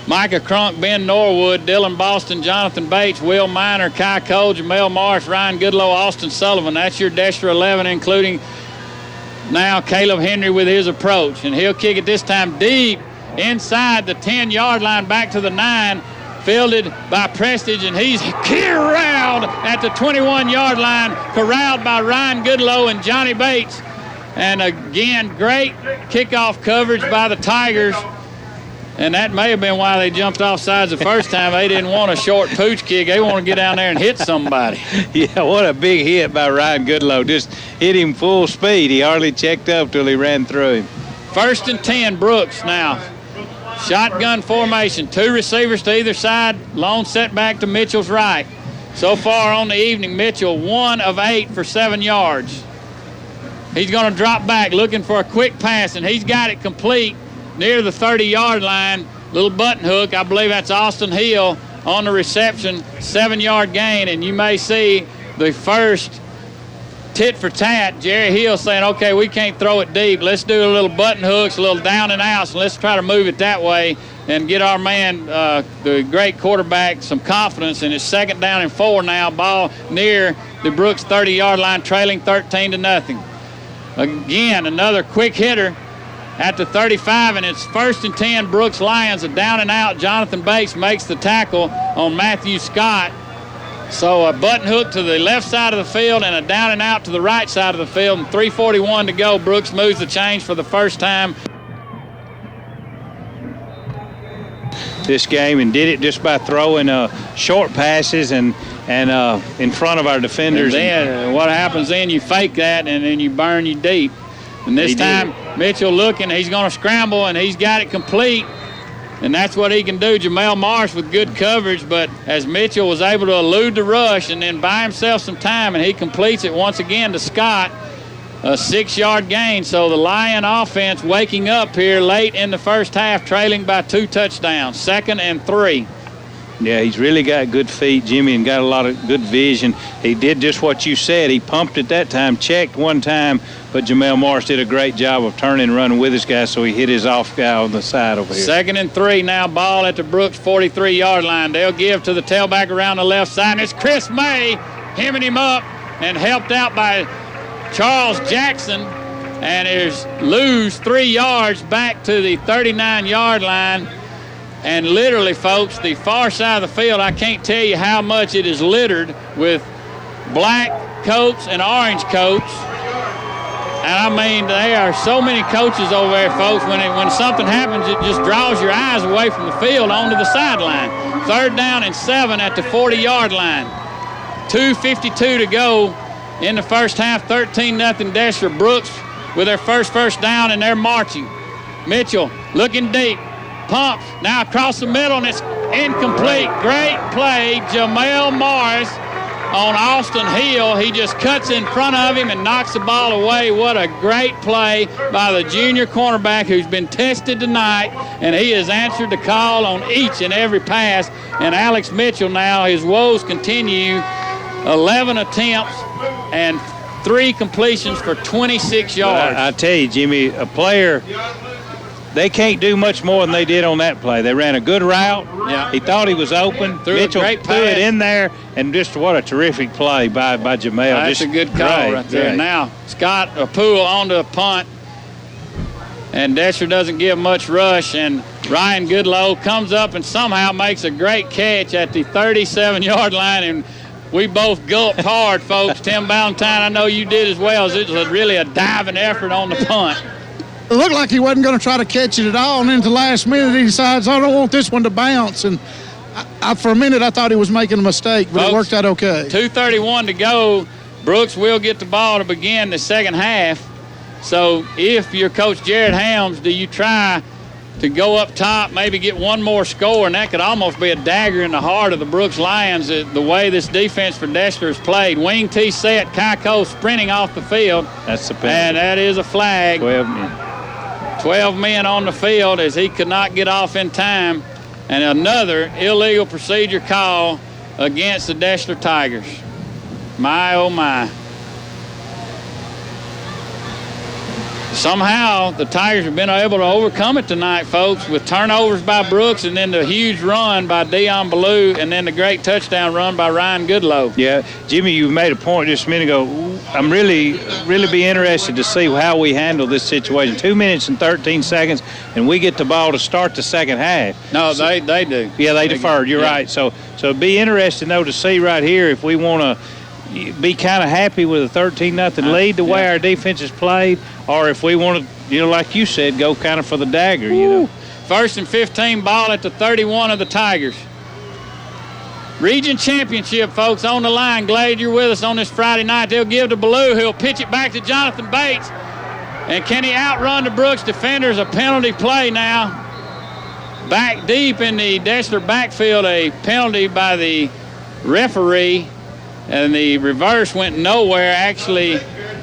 Micah Crunk, Ben Norwood, Dylan Boston, Jonathan Bates, Will Miner, Kai Cole, Jamel Morris, Ryan Goodlow, Austin Sullivan. That's your Deshler 11, including now Caleb Henry with his approach. And he'll kick it this time deep inside the 10-yard line back to the 9, fielded by Prestige, and he's clear around at the 21-yard line, corralled by Ryan Goodlow and Johnny Bates. And again, great kickoff coverage by the Tigers. And that may have been why they jumped off sides the first time. They didn't want a short pooch kick. They want to get down there and hit somebody. Yeah, what a big hit by Ryan Goodlow. Just hit him full speed. He hardly checked up till he ran through him. 1st and 10, Brooks now. Shotgun formation, 2 receivers to either side, lone setback to Mitchell's right. So far on the evening, Mitchell 1 of 8 for 7 yards. He's going to drop back looking for a quick pass, and he's got it complete near the 30-yard line. Little button hook, I believe that's Austin Hill on the reception, 7-yard gain, and you may see the first tit for tat. Jerry Hill saying, okay, we can't throw it deep. Let's do a little button hooks, a little down and outs, and let's try to move it that way and get our man, the great quarterback, some confidence. And it's 2nd down and 4 now. Ball near the Brooks 30-yard line, trailing 13-0. Again, another quick hitter at the 35, and it's 1st and 10, Brooks Lions. A down and out. Jonathan Bates makes the tackle on Matthew Scott. So a button hook to the left side of the field and a down and out to the right side of the field, and 3:41 to go. Brooks moves the chains for the first time this game, and did it just by throwing short passes and in front of our defenders. And then what happens then, you fake that, and then you burn you deep. And this time, Mitchell looking, he's going to scramble, and he's got it complete. And that's what he can do. Jamel Morris with good coverage, but as Mitchell was able to elude the rush and then buy himself some time, and he completes it once again to Scott, a 6-yard gain. So the Lion offense waking up here late in the first half, trailing by 2 touchdowns, 2nd and 3. Yeah, he's really got good feet, Jimmy, and got a lot of good vision. He did just what you said. He pumped it that time, checked one time, but Jamel Morris did a great job of turning and running with his guy, so he hit his off guy on the side over here. 2nd and 3 now, ball at the Brooks 43-yard line. They'll give to the tailback around the left side, and it's Chris May hemming him up and helped out by Charles Jackson, and is lose 3 yards back to the 39-yard line. And literally, folks, the far side of the field, I can't tell you how much it is littered with black coats and orange coats. And I mean, there are so many coaches over there, folks. When something happens, it just draws your eyes away from the field onto the sideline. 3rd down and 7 at the 40-yard line. 2:52 to go in the first half. 13-0 Deshler. Brooks with their first down, and they're marching. Mitchell looking deep. Pumps now across the middle, and it's incomplete. Great play, Jamel Morris on Austin Hill. He just cuts in front of him and knocks the ball away. What a great play by the junior cornerback who's been tested tonight, and he has answered the call on each and every pass. And Alex Mitchell now, his woes continue. 11 attempts and 3 completions for 26 yards. I tell you, Jimmy, a player, they can't do much more than they did on that play. They ran a good route. Yeah. He thought he was open. Mitchell threw it in there, and just what a terrific play by Jamel. That's a good call right there. Now, Scott Poole onto a punt, and Deshler doesn't give much rush, and Ryan Goodlow comes up and somehow makes a great catch at the 37-yard line, and we both gulped hard, folks. Tim Ballantyne, I know you did as well. It was really a diving effort on the punt. It looked like he wasn't going to try to catch it at all, and then at the last minute he decides, I don't want this one to bounce. And for a minute I thought he was making a mistake, but folks, it worked out okay. 2:31 to go. Brooks will get the ball to begin the second half. So if you're Coach Jared Helms, do you try to go up top, maybe get one more score, and that could almost be a dagger in the heart of the Brooks Lions, the way this defense for Deshler is played. Wing T set, Keiko sprinting off the field. That's the penalty. And that is a flag. 12 men. 12 men on the field as he could not get off in time. And another illegal procedure call against the Deshler Tigers. My, oh, my. Somehow the Tigers have been able to overcome it tonight, folks, with turnovers by Brooks and then the huge run by Dion Ballou and then the great touchdown run by Ryan Goodlow. Yeah, Jimmy, you made a point just a minute ago. I'm really be interested to see how we handle this situation. 2 minutes and 13 seconds, and we get the ball to start the second half. No, they do. Yeah, they deferred. You're right. So it'd be interesting, though, to see right here if we want to be kind of happy with a 13-0 lead the way our defense has played, or if we want to, like you said, go kind of for the dagger, First and 15, ball at the 31 of the Tigers. Region championship, folks, on the line. Glad you're with us on this Friday night. They'll give to Ballou. He'll pitch it back to Jonathan Bates. And can he outrun the Brooks defenders? A penalty play now. Back deep in the Deshler backfield, a penalty by the referee. And the reverse went nowhere, actually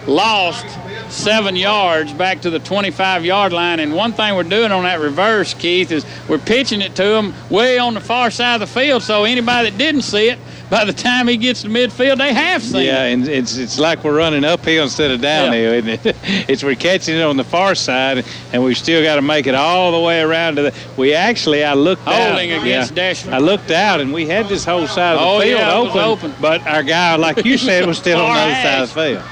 lost 7 yards back to the 25-yard line. And one thing we're doing on that reverse, Keith, is we're pitching it to him way on the far side of the field, so anybody that didn't see it, by the time he gets to midfield, they have seen it. Yeah, and it's like we're running uphill instead of downhill, isn't it? We're catching it on the far side, and we've still got to make it all the way around to the. I looked out. Holding against Deshler. I looked out, and we had this whole side of the field open, but our guy, like you said, was still on the other side of the field.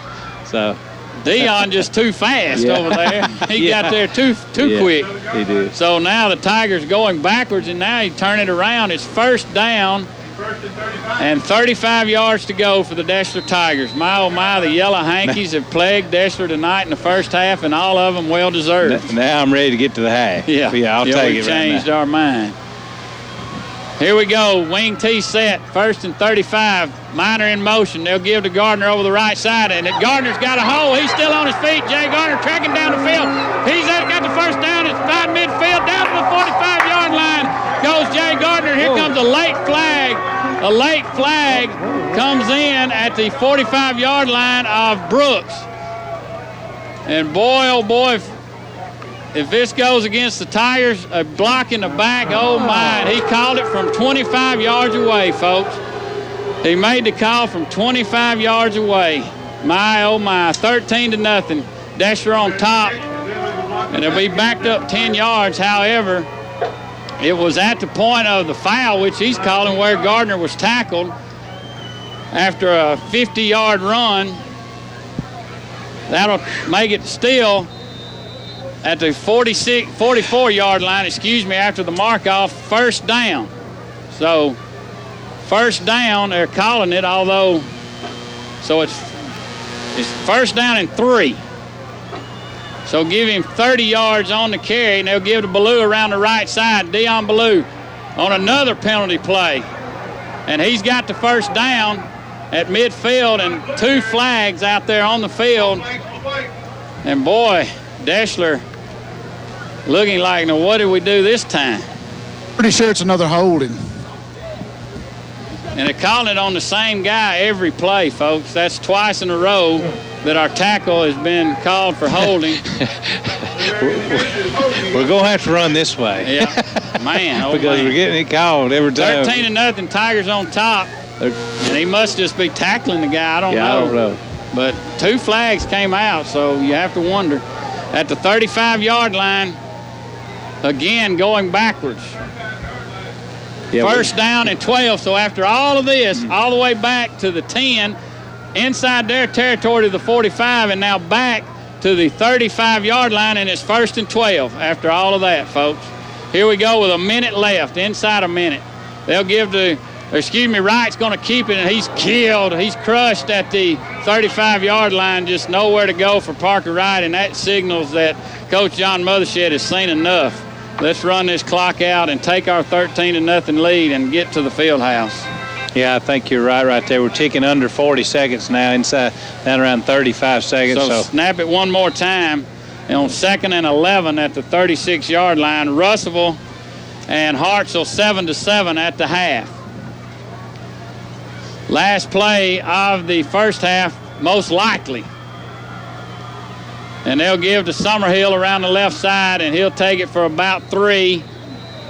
So Dion just too fast over there. He got there too quick. He did. So now the Tigers going backwards, and now he turn it around. It's first down. And 35 yards to go for the Deshler Tigers. My, oh, my, the Yellow Hankies have plagued Deshler tonight in the first half, and all of them well-deserved. Now I'm ready to get to the half. Yeah, I'll take it right now. We changed our mind. Here we go. Wing T set. First and 35. Minor in motion. They'll give to Gardner over the right side, and Gardner's got a hole. He's still on his feet. Jay Gardner tracking down the field. He's got the first down. It's by midfield. Down to the 45-yard line goes Jay Gardner. Here comes a late flag. A late flag comes in at the 45-yard line of Brooks. And boy, oh boy, if this goes against the Tigers, a block in the back, oh my. He called it from 25 yards away, folks. He made the call from 25 yards away. My, oh my, 13-0. Deshler on top. And they'll be backed up 10 yards. However, it was at the point of the foul, which he's calling, where Gardner was tackled after a 50-yard run. That'll make it still at the 44-yard line, after the mark-off, first down. So first down, they're calling it, so it's first down and 3. So give him 30 yards on the carry, and they'll give to Ballou around the right side. Dion Ballou on another penalty play. And he's got the first down at midfield and 2 flags out there on the field. And boy, Deshler looking like, now what did we do this time? Pretty sure it's another holding. And they're calling it on the same guy every play, folks. That's twice in a row that our tackle has been called for holding. We're going to have to run this way. Yeah, man. Because we're getting it called every time. 13-0, Tigers on top. And he must just be tackling the guy. I don't know. But 2 flags came out, so you have to wonder. At the 35-yard line, again going backwards. First down and 12. So after all of this, all the way back to the 10, inside their territory to the 45, and now back to the 35-yard line, and it's first and 12 after all of that, folks. Here we go with a minute left, inside a minute. They'll give to, Wright's going to keep it, and he's killed. He's crushed at the 35-yard line, just nowhere to go for Parker Wright, and that signals that Coach John Mothershed has seen enough. Let's run this clock out and take our 13-0 lead and get to the field house. Yeah, I think you're right there. We're ticking under 40 seconds now, inside down around 35 seconds. So snap it one more time. on 2nd and 11 at the 36-yard line. Russellville and Hartsville 7-7 at the half. Last play of the first half, most likely. And they'll give to Summerhill around the left side, and he'll take it for about 3,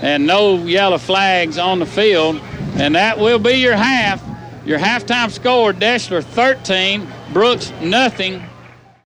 and no yellow flags on the field. And that will be your half. Your halftime score, Deshler 13, Brooks nothing.